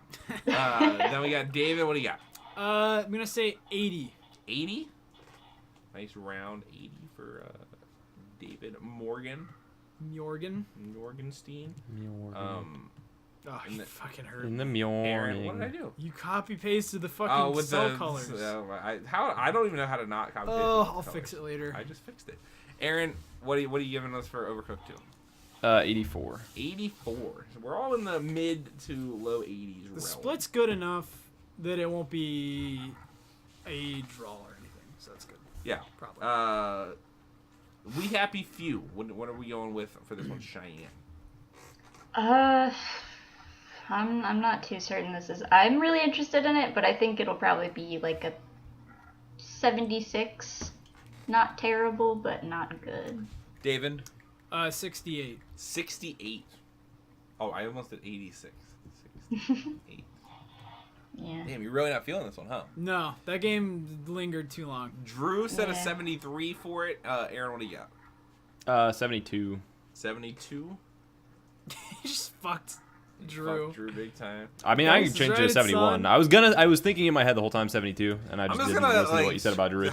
Then we got David. What do you got? I'm gonna say 80. 80. Nice round 80 for David Morgan. Morgan. Morgenstein. Oh, you fucking hurt In the me. Aaron, what morning. did I do? You copy pasted the fucking with cell the colors. I don't even know how to not copy. Oh, I'll colors. fix it later. I just fixed it. Aaron, what are you giving us for Overcooked 2? 84. 84. So we're all in the mid to low 80s realm. The split's good enough that it won't be a draw or anything, so that's good. Yeah. Probably. We Happy Few. What are we going with for this one, Cheyenne? I'm not too certain this is. I'm really interested in it, but I think it'll probably be like a 76. Not terrible, but not good. David? 68. 68. Oh, I almost did 86. 68. Yeah. Damn, you're really not feeling this one, huh? No, that game lingered too long. Drew said a Yeah. 73 for it. Aaron, what do you got? 72. 72? He just fucked Drew. Fuck Drew big time. I mean, That I was can change it to dreaded, 71. son. I was thinking in my head the whole time 72, and I just didn't listen to what you said about Drew.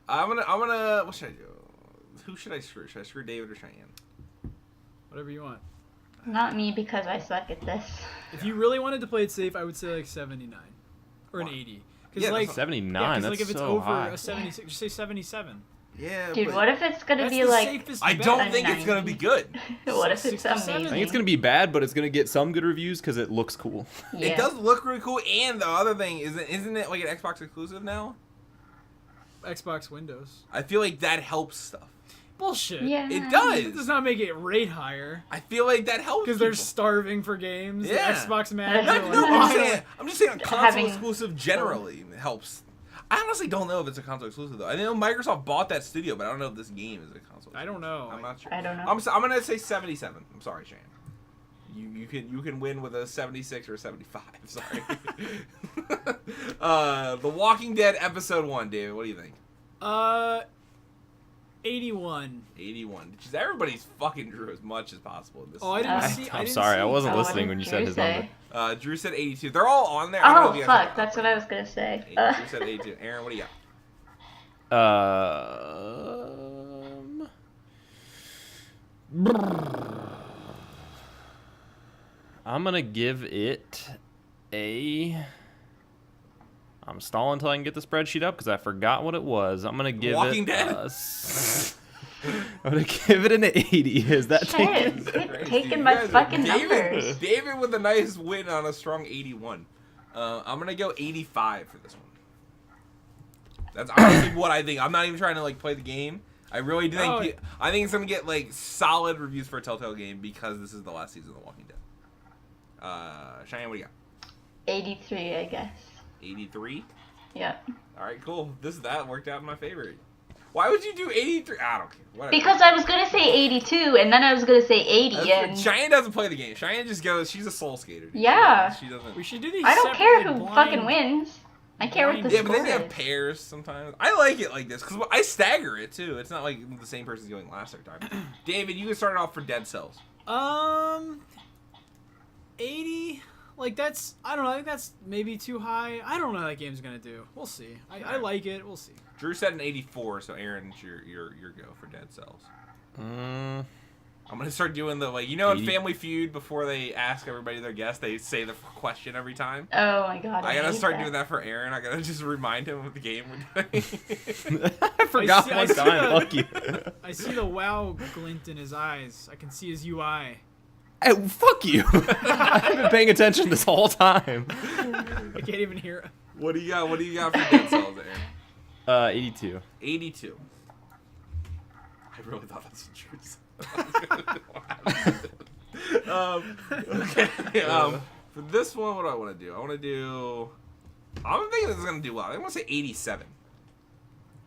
I'm gonna. What should I do? Who should I screw? Should I screw David or Cheyenne? Whatever you want. Not me because I suck at this. If you really wanted to play it safe, I would say like 79 or an Wow. 80. Yeah, like that's 79. yeah, 'cause, That's like if it's so over high. a 76, just say 77. Yeah, Dude, but what if it's gonna That's be the like? safest I bet. don't think it's gonna be good. What if it's 67? amazing? I think it's gonna be bad, but it's gonna get some good reviews because it looks cool. Yeah. It does look really cool, and the other thing isn't it like an Xbox exclusive now? Xbox Windows. I feel like that helps stuff. Bullshit. Yeah. It It does. does not make it rate higher I feel like that helps because they're people. starving for games. The Yeah. Xbox Man. No, are No, like, I'm just saying console Having- exclusive generally helps. I honestly don't know if it's a console exclusive though. I know Microsoft bought that studio, but I don't know if this game is a console. I don't know. I'm not sure. I don't know. I'm gonna say 77. I'm sorry, Shane. You can win with a 76 or a 75. Sorry. The Walking Dead episode 1, David. What do you think? 81. 81. Just everybody's fucking Drew as much as possible in this. Oh, I didn't Uh, see. I'm sorry, I wasn't Oh, what listening did when you Drew said his say? number. Drew said 82. They're all on there. I don't know Oh if you guys fuck, that's what I was gonna say. Drew said 82. Aaron, what do you got? I'm gonna give it a. I'm stalling until I can get the spreadsheet up because I forgot what it was. I'm gonna give Walking it. Dead? I'm gonna give it an 80. Is that taken? Shit, quit Christ, taking dude, my you guys are- fucking numbers. David with a nice win on a strong 81. I'm gonna go 85 for this one. That's honestly what I think. I'm not even trying to like play the game. I really do think. Oh. I think it's gonna get like solid reviews for a Telltale game because this is the last season of The Walking Dead. Cheyenne, what do you got? 83, I guess. 83. Yep. All right, cool. That worked out in my favor. Why would you do 83? I don't care. Whatever. Because I was gonna say 82, and then I was gonna say 80, and Cheyenne doesn't play the game. Cheyenne just goes. She's a soul skater. Dude. Yeah. She doesn't. We should do these. I don't care separately who blind. fucking wins. I care what the Yeah, but score then you have is. pairs sometimes. I like it like this because I stagger it too. It's not like the same person's going last every time. David, you can start it off for Dead Cells. 80. Like that's. I don't know. I think that's maybe too high. I don't know how that game's gonna do. We'll see. I like it. We'll see. Drew said an 84, so Aaron, it's your go for Dead Cells. I'm gonna start doing the in 80. Family Feud before they ask everybody their guess, they say the question every time. Oh my god. I gotta hate start doing that for Aaron. I gotta just remind him of the game we're doing. I forgot I one see time. the- Fuck you. I see the WoW glint in his eyes. I can see his UI. Hey, fuck you. I've been paying attention this whole time. I can't even hear it. What do you got? What do you got for Dead Cells, Aaron? 82. 82. I really thought that's the truth. Okay. For this one, what do I want to do? I'm thinking this is gonna do well. I want to say 87.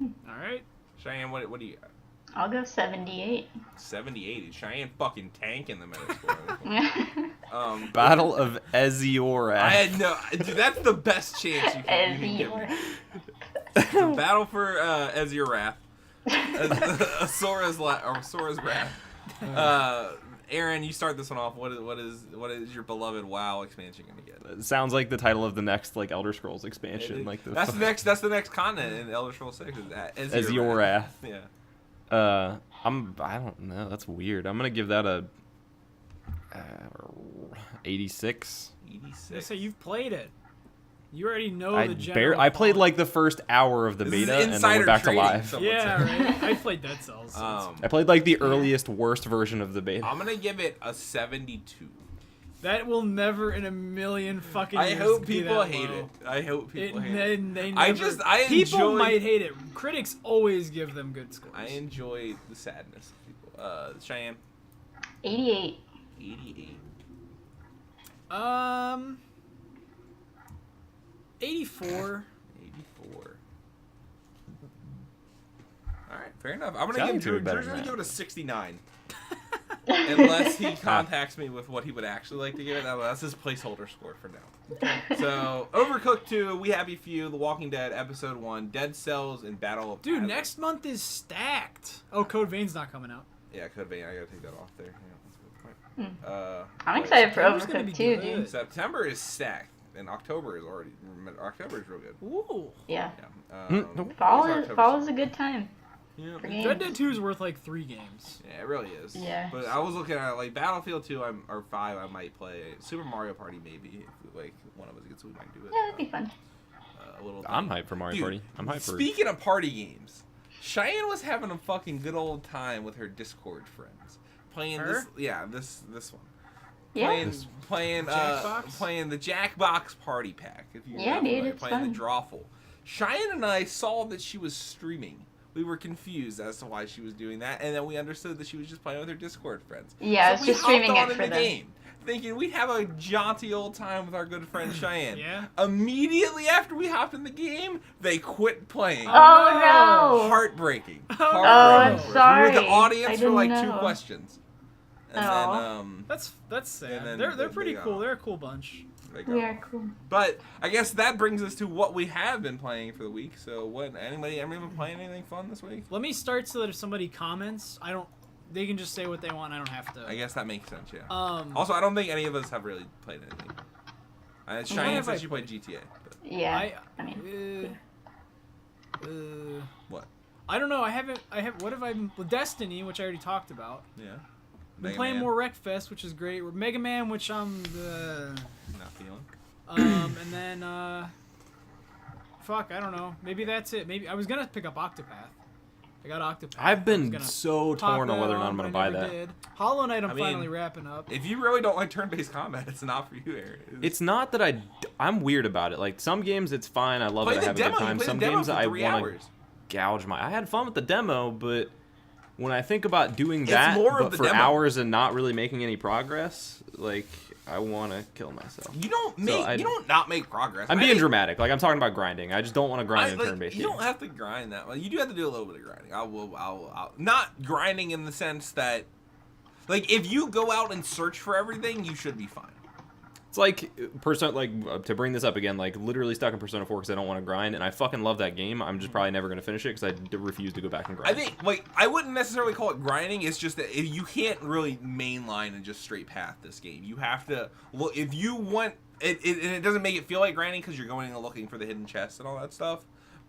All right. Cheyenne, what do you got? I'll go 78. 78. Cheyenne fucking tanking the Metascore. Battle of Eziorath. I had no. Dude, that's the best chance you can give me. The battle for Eziorath. Sora's Wrath. Aaron, you start this one off. What is your beloved WoW expansion gonna get? It sounds like the title of the next Elder Scrolls expansion. That's the next continent in Elder Scrolls 6. Is Eziorath. Yeah. I don't know. That's weird. I'm gonna give that a 86. 86. So you've played it. You already know I the general. I played font. like the first hour of the This is beta and then insider went back to trading, live. someone Yeah, said. right. I played Dead Cells. So I played like the earliest, worst version of the beta. I'm gonna give it a 72. that will never in a million fucking I years hope be people that hate low. it. I hope people hate They it. never, I people enjoy- might hate it. Critics always give them good scores. I enjoy the sadness of people. Cheyenne. 88. 88. 84. 84. All right, fair enough. I'm gonna Sounding give to Drew. be better Drew's than gonna that. give it a 69. Unless he contacts me with what he would actually like to give it. That's his placeholder score for now. So, Overcooked 2, We Happy Few, The Walking Dead, Episode 1, Dead Cells, and Battle of Dude, Hazard. next month is stacked. Oh, Code Vein's not coming out. Yeah, Code Vein. I gotta take that off there. Yeah, that's a good point. I'm excited for September's gonna be Overcooked too, good. dude. September is stacked, and October is already. October is real good. Ooh. Yeah. Yeah. Fall is a good time Yeah. for games. Red Dead 2 is worth like 3 games. Yeah, it really is. Yeah. But I was looking at like Battlefield 2 or 5. I might play Super Mario Party maybe if like one of us gets, we might do it. Yeah, that'd be fun. A little. I'm thing. hyped for Mario Dude, Party. I'm hyped for. Speaking of party games, Cheyenne was having a fucking good old time with her Discord friends playing Her? this. Yeah, this one. Yeah. Playing Jackbox? playing the Jackbox Party Pack. If you Yeah, know, dude, like, it's playing fun. the Drawful. Cheyenne and I saw that she was streaming. We were confused as to why she was doing that, and then we understood that she was just playing with her Discord friends. Yeah, I was we just hopped streaming on it in for the them. game, thinking we'd have a jaunty old time with our good friend Cheyenne. Yeah. Immediately after we hopped in the game, they quit playing. Oh no! Heartbreaking. Oh, Heartbreaking. I'm sorry. We were the audience I for didn't like know. 2 questions. And Aw. then That's sad. And then They're they pretty got cool. off. They're a cool bunch. they got We off. are cool. But I guess that brings us to what we have been playing for the week. So what? Anybody been playing anything fun this week? Let me start so that if somebody comments, they can just say what they want. I don't have to. I guess that makes sense. Yeah. Also, Also, I don't think any of us have really played anything. Cheyenne have said I she played GTA. But Yeah. I mean, what? I don't know. I have. What have I been? Well, Destiny, which I already talked about. Yeah. Been Mega playing Man? more Wreckfest, which is great. Mega Man, which I'm. Not feeling. And then. Fuck, I don't know. Maybe that's it. Maybe I was gonna pick up Octopath. I got Octopath. I've I was been gonna so pop torn on that whether or not I'm but gonna I buy never that. did. Hollow Knight, I'm I mean, finally wrapping up. If you really don't like turn-based combat, it's not for you, Aaron. It's not that I'm weird about it. Like some games, it's fine. I love play it. I the have a demo. good You time. play Some the demo games for I 3 want to hours. gouge my. I had fun with the demo, but when I think about doing It's that more of but the for demo. hours and not really making any progress, like I want to kill myself. You don't not make progress. I'm I being think- dramatic. Like I'm talking about grinding. I just don't want to grind in like, turn-based you games. don't have to grind that much. You do have to do a little bit of grinding. I'll not grinding in the sense that, like, if you go out and search for everything, you should be fine. It's like to bring this up again, like literally stuck in Persona 4 because I don't want to grind, and I fucking love that game. I'm just probably never gonna finish it because I refuse to go back and grind. I think, like, I wouldn't necessarily call it grinding. It's just that you can't really mainline and just straight path this game. You have to look if you want it, and it doesn't make it feel like grinding because you're going and looking for the hidden chests and all that stuff.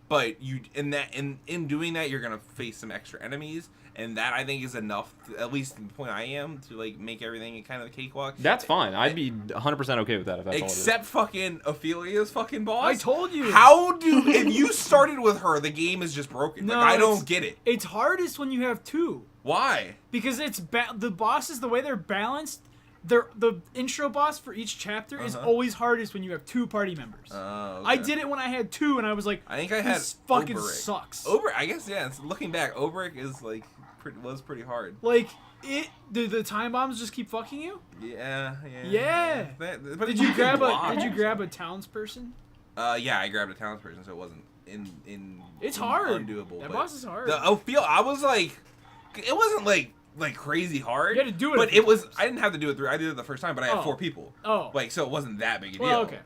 But in doing that, you're gonna face some extra enemies, and that I think is enough, at least to the point I am, to like make everything kind of a cakewalk. That's fine. I'd be 100% okay with that if that's all it is. Except fucking Ophelia's fucking boss. I told you. If you started with her, the game is just broken. No, Like, I it's- don't get it. It's hardest when you have 2 Why? because it's the bosses the way they're balanced. The intro boss for each chapter is always hardest when you have 2 party members. Okay. I did it when I had 2, and I was like, I think I had this fucking Oberek. sucks. I guess yeah. Looking back, Oberek is like was pretty hard. Like the time bombs just keep fucking you. Yeah. Did it's you a grab block. a townsperson? Yeah, I grabbed a townsperson, so it wasn't in. It's hard. Undoable. That but boss is hard. The I was like, it wasn't like crazy hard. You had to do it but a few it was. times. I didn't have to do it 3. I did it the first time, but I had Oh. 4 people. Oh. Like, so it wasn't that big a deal. Well, okay.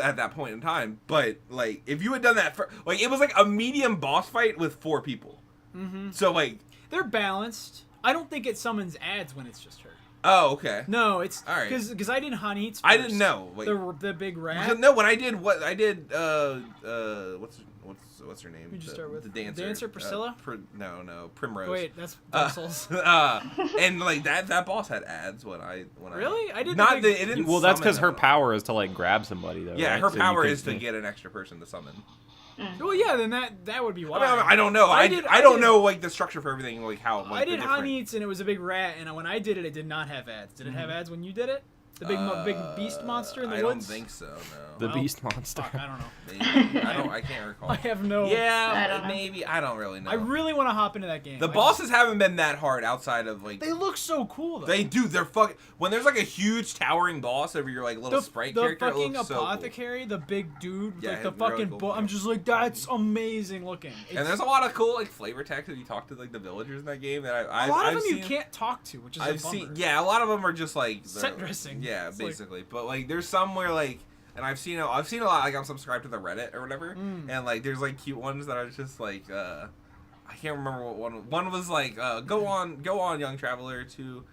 At that point in time, but like if you had done that for like it was like a medium boss fight with 4 people. Mm-hmm. So like They're balanced. I don't think it summons ads when it's just her. Oh, okay. No, it's All right. because I did Hanit's. I didn't know. Wait. The big rat. No, when I did what's her name? Who'd you start with? The dancer. Dancer Priscilla? No, Primrose. Wait, that's Dark Souls. And like that boss had ads when I Really? I didn't. not the, it didn't Well, that's summon because her them. power is to like grab somebody though. Yeah, right? her So you power could- is to get an extra person to summon. Well, yeah, then that would be why. I don't know. I don't know like the structure for everything, like how. Like, I did the different- Hanit's and it was a big rat, and when I did it, it did not have ads. Did it have ads when you did it? The big beast monster in the I woods? don't think so. No. The Well, beast monster. Fuck, I don't know. Maybe. I can't recall. I have no. Yeah, I don't know. maybe. I don't really know. I really want to hop into that game. The I bosses haven't been that hard outside of like. They look so cool though. They do. They're fucking. When there's like a huge towering boss over your like little sprite the character, it fucking looks so cool. apothecary, the big dude, Yeah, like the he's really fucking. cool, yeah. I'm just like, that's amazing looking. And there's a lot of cool like flavor text if you talk to like the villagers in that game that a lot of I've them seen, you can't talk to, which is I've a bummer. seen. Yeah, a lot of them are just like Set dressing. Yeah, It's like- basically. But like, there's some where like, and I've seen a lot. Like I'm subscribed to the Reddit or whatever, and like there's like cute ones that are just like I can't remember what one was like. Go on, young traveler to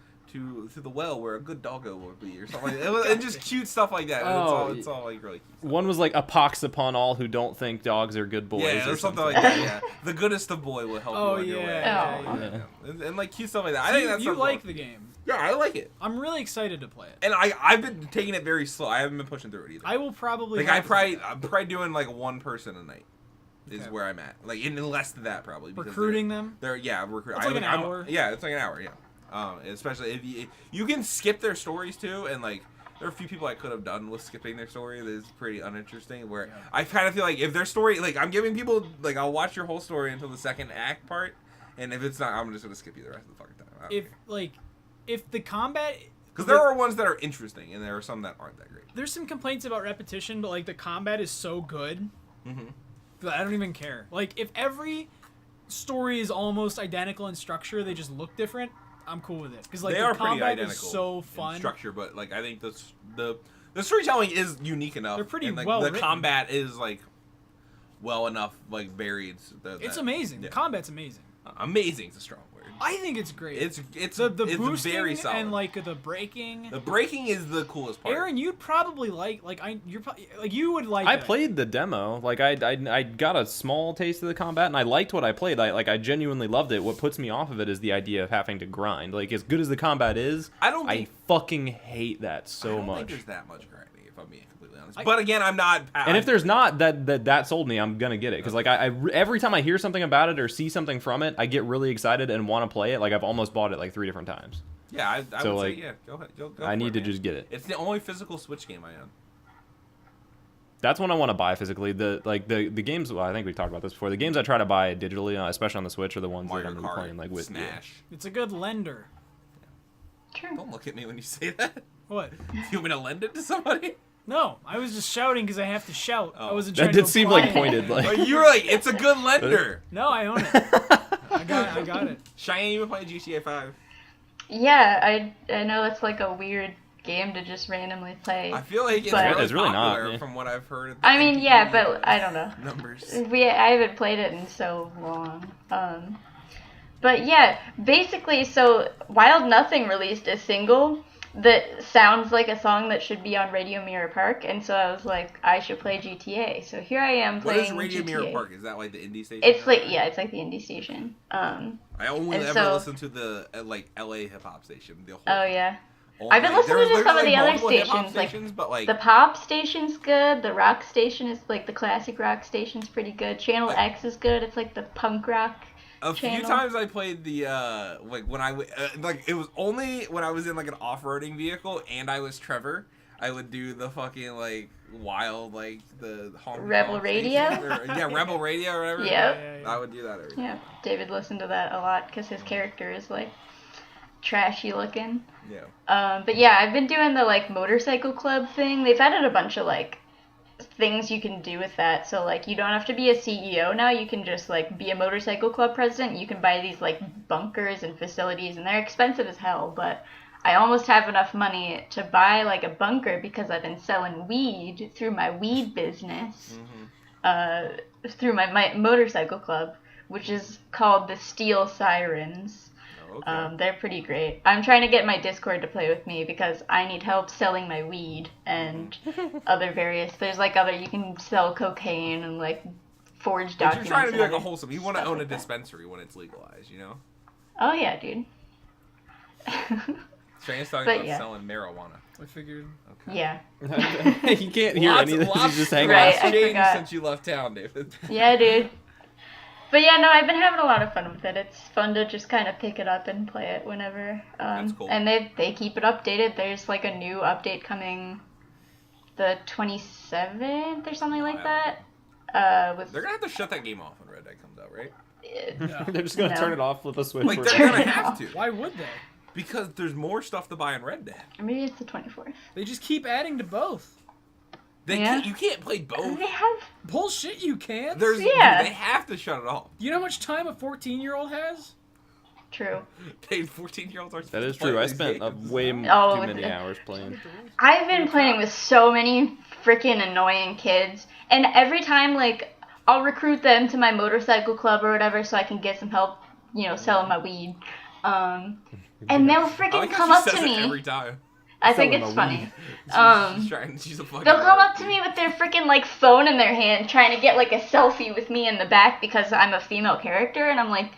the well where a good doggo will be or something. It was and just cute stuff like that. And it's all like really cute. One was like a pox upon all who don't think dogs are good boys. Yeah, or or something like that. Yeah, the goodest of boy will help Oh, you on your way. yeah, yeah. And like cute stuff like that. So I think that's you like the game. Yeah, I like it. I'm really excited to play it. And I've been taking it very slow. I haven't been pushing through it either. I will probably. Like have to do I'm probably doing like one person a night. Is Okay. where I'm at. Like in less than that probably. because recruiting them. They're recruiting. It's like an hour. Yeah, it's like an hour. Yeah. Especially if you can skip their stories too, and like there are a few people I could have done with skipping their story that is pretty uninteresting. Where I kind of feel like if their story, like I'm giving people like I'll watch your whole story until the second act part, and if it's not, I'm just gonna skip you the rest of the fucking time. If the combat. Because there are ones that are interesting, and there are some that aren't that great. There's some complaints about repetition, but like the combat is so good that I don't even care. Like if every story is almost identical in structure, they just look different. I'm cool with it because like They the are pretty combat identical is so in fun. structure, but like I think the storytelling is unique enough. They're pretty and, like, well The written. combat is like well enough like varied. It's amazing. Yeah. The combat's amazing. Amazing is a strong word. I think it's great. It's the it's boosting very solid. and like the breaking. The breaking is the coolest part. Aaron, you'd probably you would like. I that. played the demo. Like I got a small taste of the combat, and I liked what I played. I genuinely loved it. What puts me off of it is the idea of having to grind. Like as good as the combat is, I fucking hate that so I don't much. think there's that much grinding, if I'm being completely honest. But again, I'm not. And if there's not, that sold me. I'm gonna get it because like I every time I hear something about it or see something from it, I get really excited and want to play it. Like I've almost bought it like 3 different times. Yeah, I So, would like, say yeah. Go ahead. Go I for need it, to man. just get it. It's the only physical Switch game I own. That's one I want to buy physically. The games. Well, I think we talked about this before. The games I try to buy digitally, especially on the Switch, are the ones Mario that I'm really Kart, playing like with. Smash. It's a good lender. True. Don't look at me when you say that. What? You want me to lend it to somebody? No, I was just shouting because I have to shout. I Oh. wasn't That trying did to seem imply like it. pointed. Like Oh, you were like, it's a good lender. No, I own it. I got it. Cheyenne, you been playing GTA 5? Yeah, I know it's like a weird game to just randomly play. I feel like But- It's really not, popular yeah. from what I've heard. I mean, yeah, but I don't know. Numbers. I haven't played it in so long. But yeah, basically, so Wild Nothing released a single that sounds like a song that should be on Radio Mirror Park, and so I was like, I should play GTA. So here I am What playing is Radio GTA. Mirror Park? Is that like the indie station? It's like it's like the indie station. I only and ever so- listen to the like LA hip hop station. The whole Oh yeah. only- I've been listening there's to some of like the other multiple hip-hop stations, like, stations, but like The pop station's good. The rock station is like the classic rock station's pretty good. Channel X is good. It's like the punk rock. a few channel. times I played the like when like it was only when I was in like an off-roading vehicle and I was Trevor. I would do the fucking like wild like the honky Rebel tonk Radio? station, or Rebel Radio or whatever. Yep. I would do that every Yeah, David listened to that a lot because his character is like trashy looking. Yeah. But yeah, I've been doing the like motorcycle club thing. They've added a bunch of like things you can do with that. So like you don't have to be a CEO now. You can just like be a motorcycle club president. You can buy these like bunkers and facilities, and they're expensive as hell. But I almost have enough money to buy like a bunker because I've been selling weed through my weed business, through my motorcycle club, which is called the Steel Sirens. okay. They're pretty great. I'm trying to get my Discord to play with me because I need help selling my weed and other various. There's like other you can sell cocaine and like forge But documents. you're trying to be and like a other wholesome. You want to stuff own a like that. dispensary when it's legalized, you know? Oh yeah, dude. Cheyenne's talking But about yeah. selling marijuana. I figured. Okay. Yeah. You can't hear any of this. He's just hanging Right, out. I changed forgot. since you left town, David. Yeah, dude. But yeah, no, I've been having a lot of fun with it. It's fun to just kind of pick it up and play it whenever. That's cool. And they keep it updated. There's like a new update coming the 27th or something like that. With They're gonna have to shut that game off when Red Dead comes out, right? They're just gonna No. turn it off, flip a switch. Like for they're it. gonna have to Why would they? because there's more stuff to buy in Red Dead. Maybe it's the 24th. They just keep adding to both. Yeah. You can't play both. They have. Bullshit, you can't. Yeah. They have to shut it off. You know how much time a 14-year-old has? True. They 14-year-olds are. That is supposed to play true. I these spent games. way Oh, too many yeah. hours playing. I've been playing with so many freaking annoying kids, and every time, like, I'll recruit them to my motorcycle club or whatever so I can get some help, you know, selling my weed. And they'll I freaking like how come she up says to it me. every time. I think Selling it's my funny. weed. She's a fucking. They'll come nerd, up to dude. me with their freaking like phone in their hand, trying to get like a selfie with me in the back because I'm a female character, and I'm like,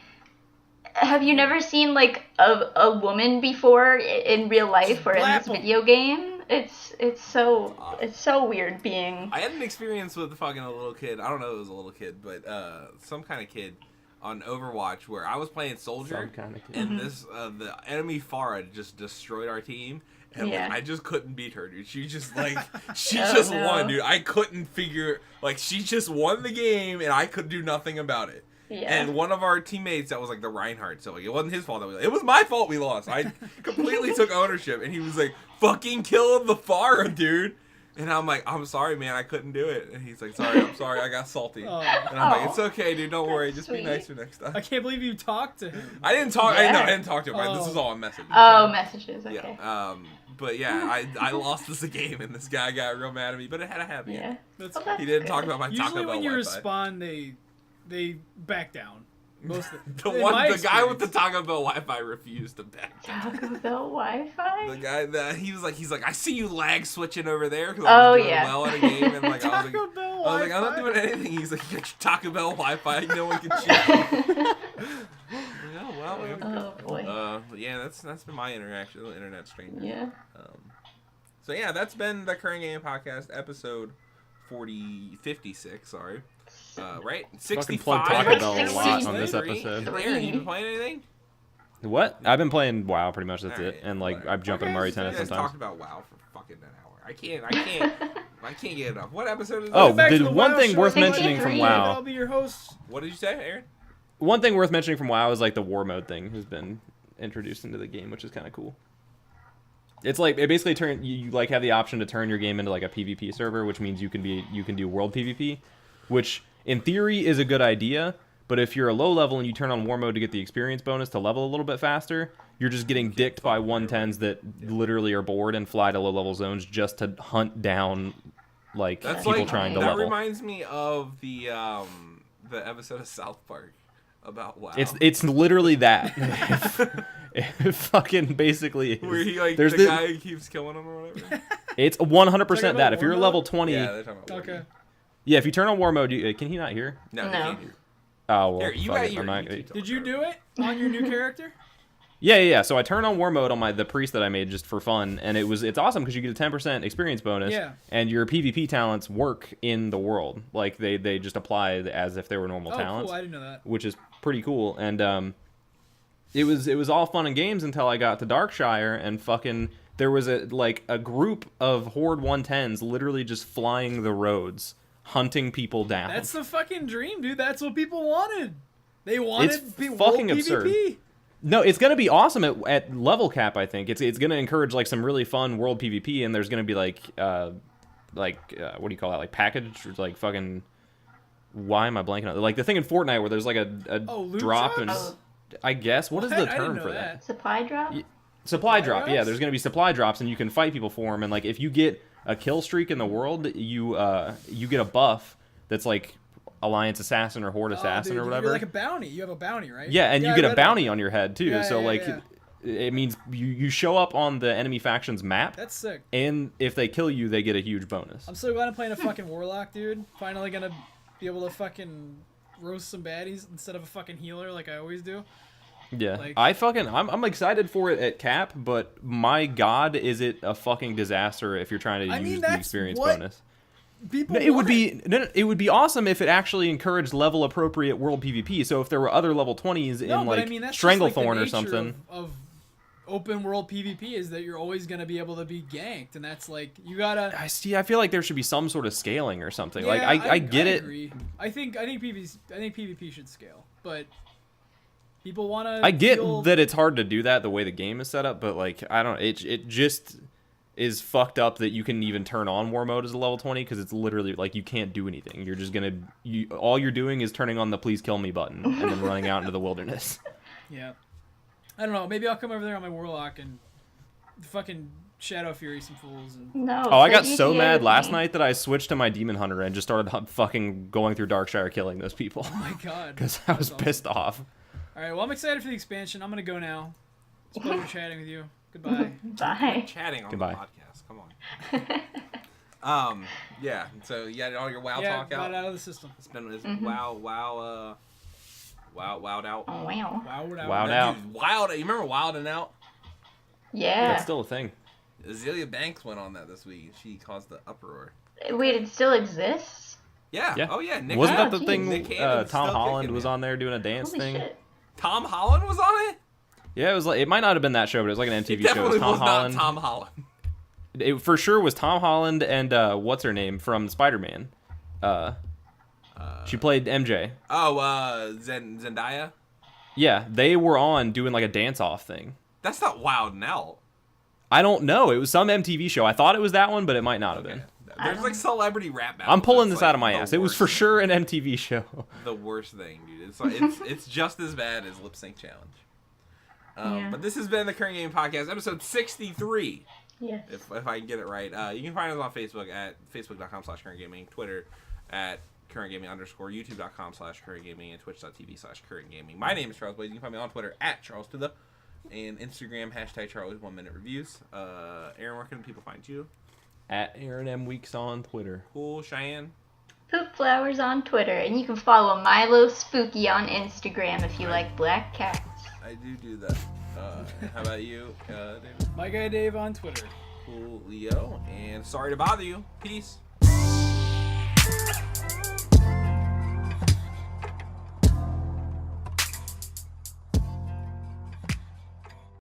have you never seen like a woman before in real life or in Blap this 'em. video game? It's so weird being. I had an experience with fucking a little kid. I don't know if it was a little kid, but some kind of kid on Overwatch where I was playing soldier, Some kind of kid. and this the enemy Farah just destroyed our team. And Yeah. like, I just couldn't beat her, dude. She just like she Oh, just no. won, dude. I couldn't figure like she just won the game, and I could do nothing about it. Yeah. And one of our teammates that was like the Reinhardt, so like it wasn't his fault that we lost. It was my fault we lost. I completely took ownership, and he was like, "Fucking kill the Farah, dude." And I'm like, "I'm sorry, man, I couldn't do it." And he's like, "I'm sorry, I got salty." Oh. And I'm like, Aw. "It's okay, dude. Don't worry. Just be Sweet. nicer next time." I can't believe you talked to him. I didn't talk. Yeah. I didn't talk to him. Right? This Oh. is all a message. Oh, messages. Okay. Yeah. But yeah, I lost this game, and this guy got real mad at me. But it had a happy Yeah. end. That's Oh, that's He didn't good. talk about my Taco Usually Bell when you Wi-Fi. respond, they back down. Most of The in one, my the guy with the experience. Taco Bell Wi-Fi refused to back down. Taco Bell Wi-Fi. The guy that he's like, I see you lag switching over there because Oh, I was doing yeah. well at a game, and like I was Taco like, Bell I'm not Wi-Fi. doing anything. He's like, you got your Taco Bell Wi-Fi, no one can cheat. Oh well. Oh boy. Yeah, that's been my interaction with internet strangers. Yeah. So yeah, that's been the Current Game Podcast episode 56. Sorry. Right? Fucking 65. plug Taco Bell a lot on this 63. episode. Aaron, you been playing anything? What? I've been playing WoW pretty much. That's Alright, it. And like whatever. I jump in Mario You Tennis guys sometimes. talked about WoW for fucking an hour. I can't get enough. What episode is Oh, this? Back to the the one WoW thing show. worth 63. mentioning from I'll WoW. be your host. What did you say, Aaron? One thing worth mentioning from WoW is like the war mode thing has been introduced into the game, which is kind of cool. It's like it basically you like have the option to turn your game into like a PvP server, which means you can do world PvP, which in theory is a good idea. But if you're a low level and you turn on war mode to get the experience bonus to level a little bit faster, you're just getting dicked by 110s that literally are bored and fly to low level zones just to hunt down like That's people like trying to that level. reminds me of the episode of South Park about WoW. It's literally that. It fucking basically is. where he like There's the this- guy who keeps killing him or whatever. It's 100% Talking that. about If you're war a level mode? 20, Yeah, they're talking about. Okay. yeah, if you turn on war mode, can he not hear? No, No. they can't hear. Oh well, Here, you fuck got it, your I'm not- YouTube Did you talk, do it on your new character? Yeah. So I turn on war mode on the priest that I made just for fun, and it's awesome because you get a 10% experience bonus, Yeah. and your PvP talents work in the world. Like they just apply as if they were normal Oh, talents, cool. I didn't know that. which is pretty cool. And it was all fun and games until I got to Darkshire and fucking there was a group of Horde 110s literally just flying the roads, hunting people down. That's the fucking dream, dude. That's what people wanted. They wanted It's world fucking absurd. PvP. No, it's gonna be awesome at level cap. I think it's gonna encourage like some really fun world PvP, and there's gonna be like what do you call that? Like package, like fucking. Why am I blanking on like the thing in Fortnite where there's like a loot drop and drops? I guess what is What? the I didn't term know for that? Supply drop. Supply drop. Yeah, drops? there's gonna be supply drops, and you can fight people for them. And like if you get a kill streak in the world, you get a buff that's like Alliance Assassin or Horde Assassin dude, or whatever. You're like a bounty. You have a bounty, right? Yeah, and you I get a read bounty about on your head too. Yeah, So yeah, like, yeah. it means you show up on the enemy faction's map, That's sick. and if they kill you, they get a huge bonus. I'm so glad I'm playing a fucking warlock, dude. Finally gonna be able to fucking roast some baddies instead of a fucking healer like I always do. Yeah, Like- I'm excited for it at cap, but my god, is it a fucking disaster if you're trying to I mean, use the that's experience what bonus. People No, it would want be it would be awesome if it actually encouraged level appropriate world PvP. So if there were other level 20s No, in but like I mean, that's just, like, the Stranglethorn or nature something. of open world PvP is that you're always gonna be able to be ganked, and that's like you gotta. I feel like there should be some sort of scaling or something. Yeah, like I get it. Agree. I think PvP should scale, but people want to. I get that it's hard to do that the way the game is set up, but like I don't. It just is fucked up that you can even turn on war mode as a level 20 because it's literally like you can't do anything. You're just gonna all you're doing is turning on the please kill me button and then running out into the wilderness. Yeah. I don't know. Maybe I'll come over there on my warlock and fucking Shadow Fury some fools. And... No. Oh, I got play so GTA mad with last me. night that I switched to my demon hunter and just started fucking going through Darkshire killing those people Oh my god. because I was That's awesome. pissed off. All right. Well, I'm excited for the expansion. I'm gonna go now. It's a pleasure chatting with you. Goodbye. Bye. Chatting on Goodbye. the podcast. Come on. Yeah. So you got all your WoW yeah, talk got out. out of the system. It's been WoW'd out. Oh wow. Wow. Wowed out. Dude, Wild. You remember Wilding Out? Yeah. That's still a thing. Azealia Banks went on that this week. She caused the uproar. Wait, it still exists? Yeah. Yeah. Oh yeah. Nick Wasn't that Oh, the geez. thing? Nick Cannon's Tom still Holland kicking was it. on there doing a dance Holy thing. shit. Tom Holland was on it. Yeah, it was like it might not have been that show, but it was like an MTV It show. It definitely was Tom was Holland. not Tom Holland. It for sure was Tom Holland and what's her name from Spider-Man. She played MJ. Oh, Zendaya. Yeah, they were on doing like a dance-off thing. That's not Wild Out. I don't know. It was some MTV show. I thought it was that one, but it might not have been. There's like celebrity rap battles. I'm pulling It's, this like, out of my the ass. It was worst for sure an MTV show. the worst thing, dude. It's like, it's just as bad as Lip Sync Challenge. Yeah. But this has been the Current Game Podcast, episode 63. Yes. If I can get it right. You can find us on Facebook at facebook.com/currentgaming, Twitter at currentgaming_, youtube.com/currentgaming, and twitch.tv/currentgaming. My name is Charles Blaze. You can find me on Twitter at Charles to the, and Instagram #Charles1MinuteReviews. Aaron, where can people find you? At Aaron M. Weeks on Twitter. Cool, Cheyenne. Poop Flowers on Twitter, and you can follow Milo Spooky on Instagram if you like black cats. I do that. How about you, David? My guy Dave on Twitter. Cool, Leo. And sorry to bother you. Peace.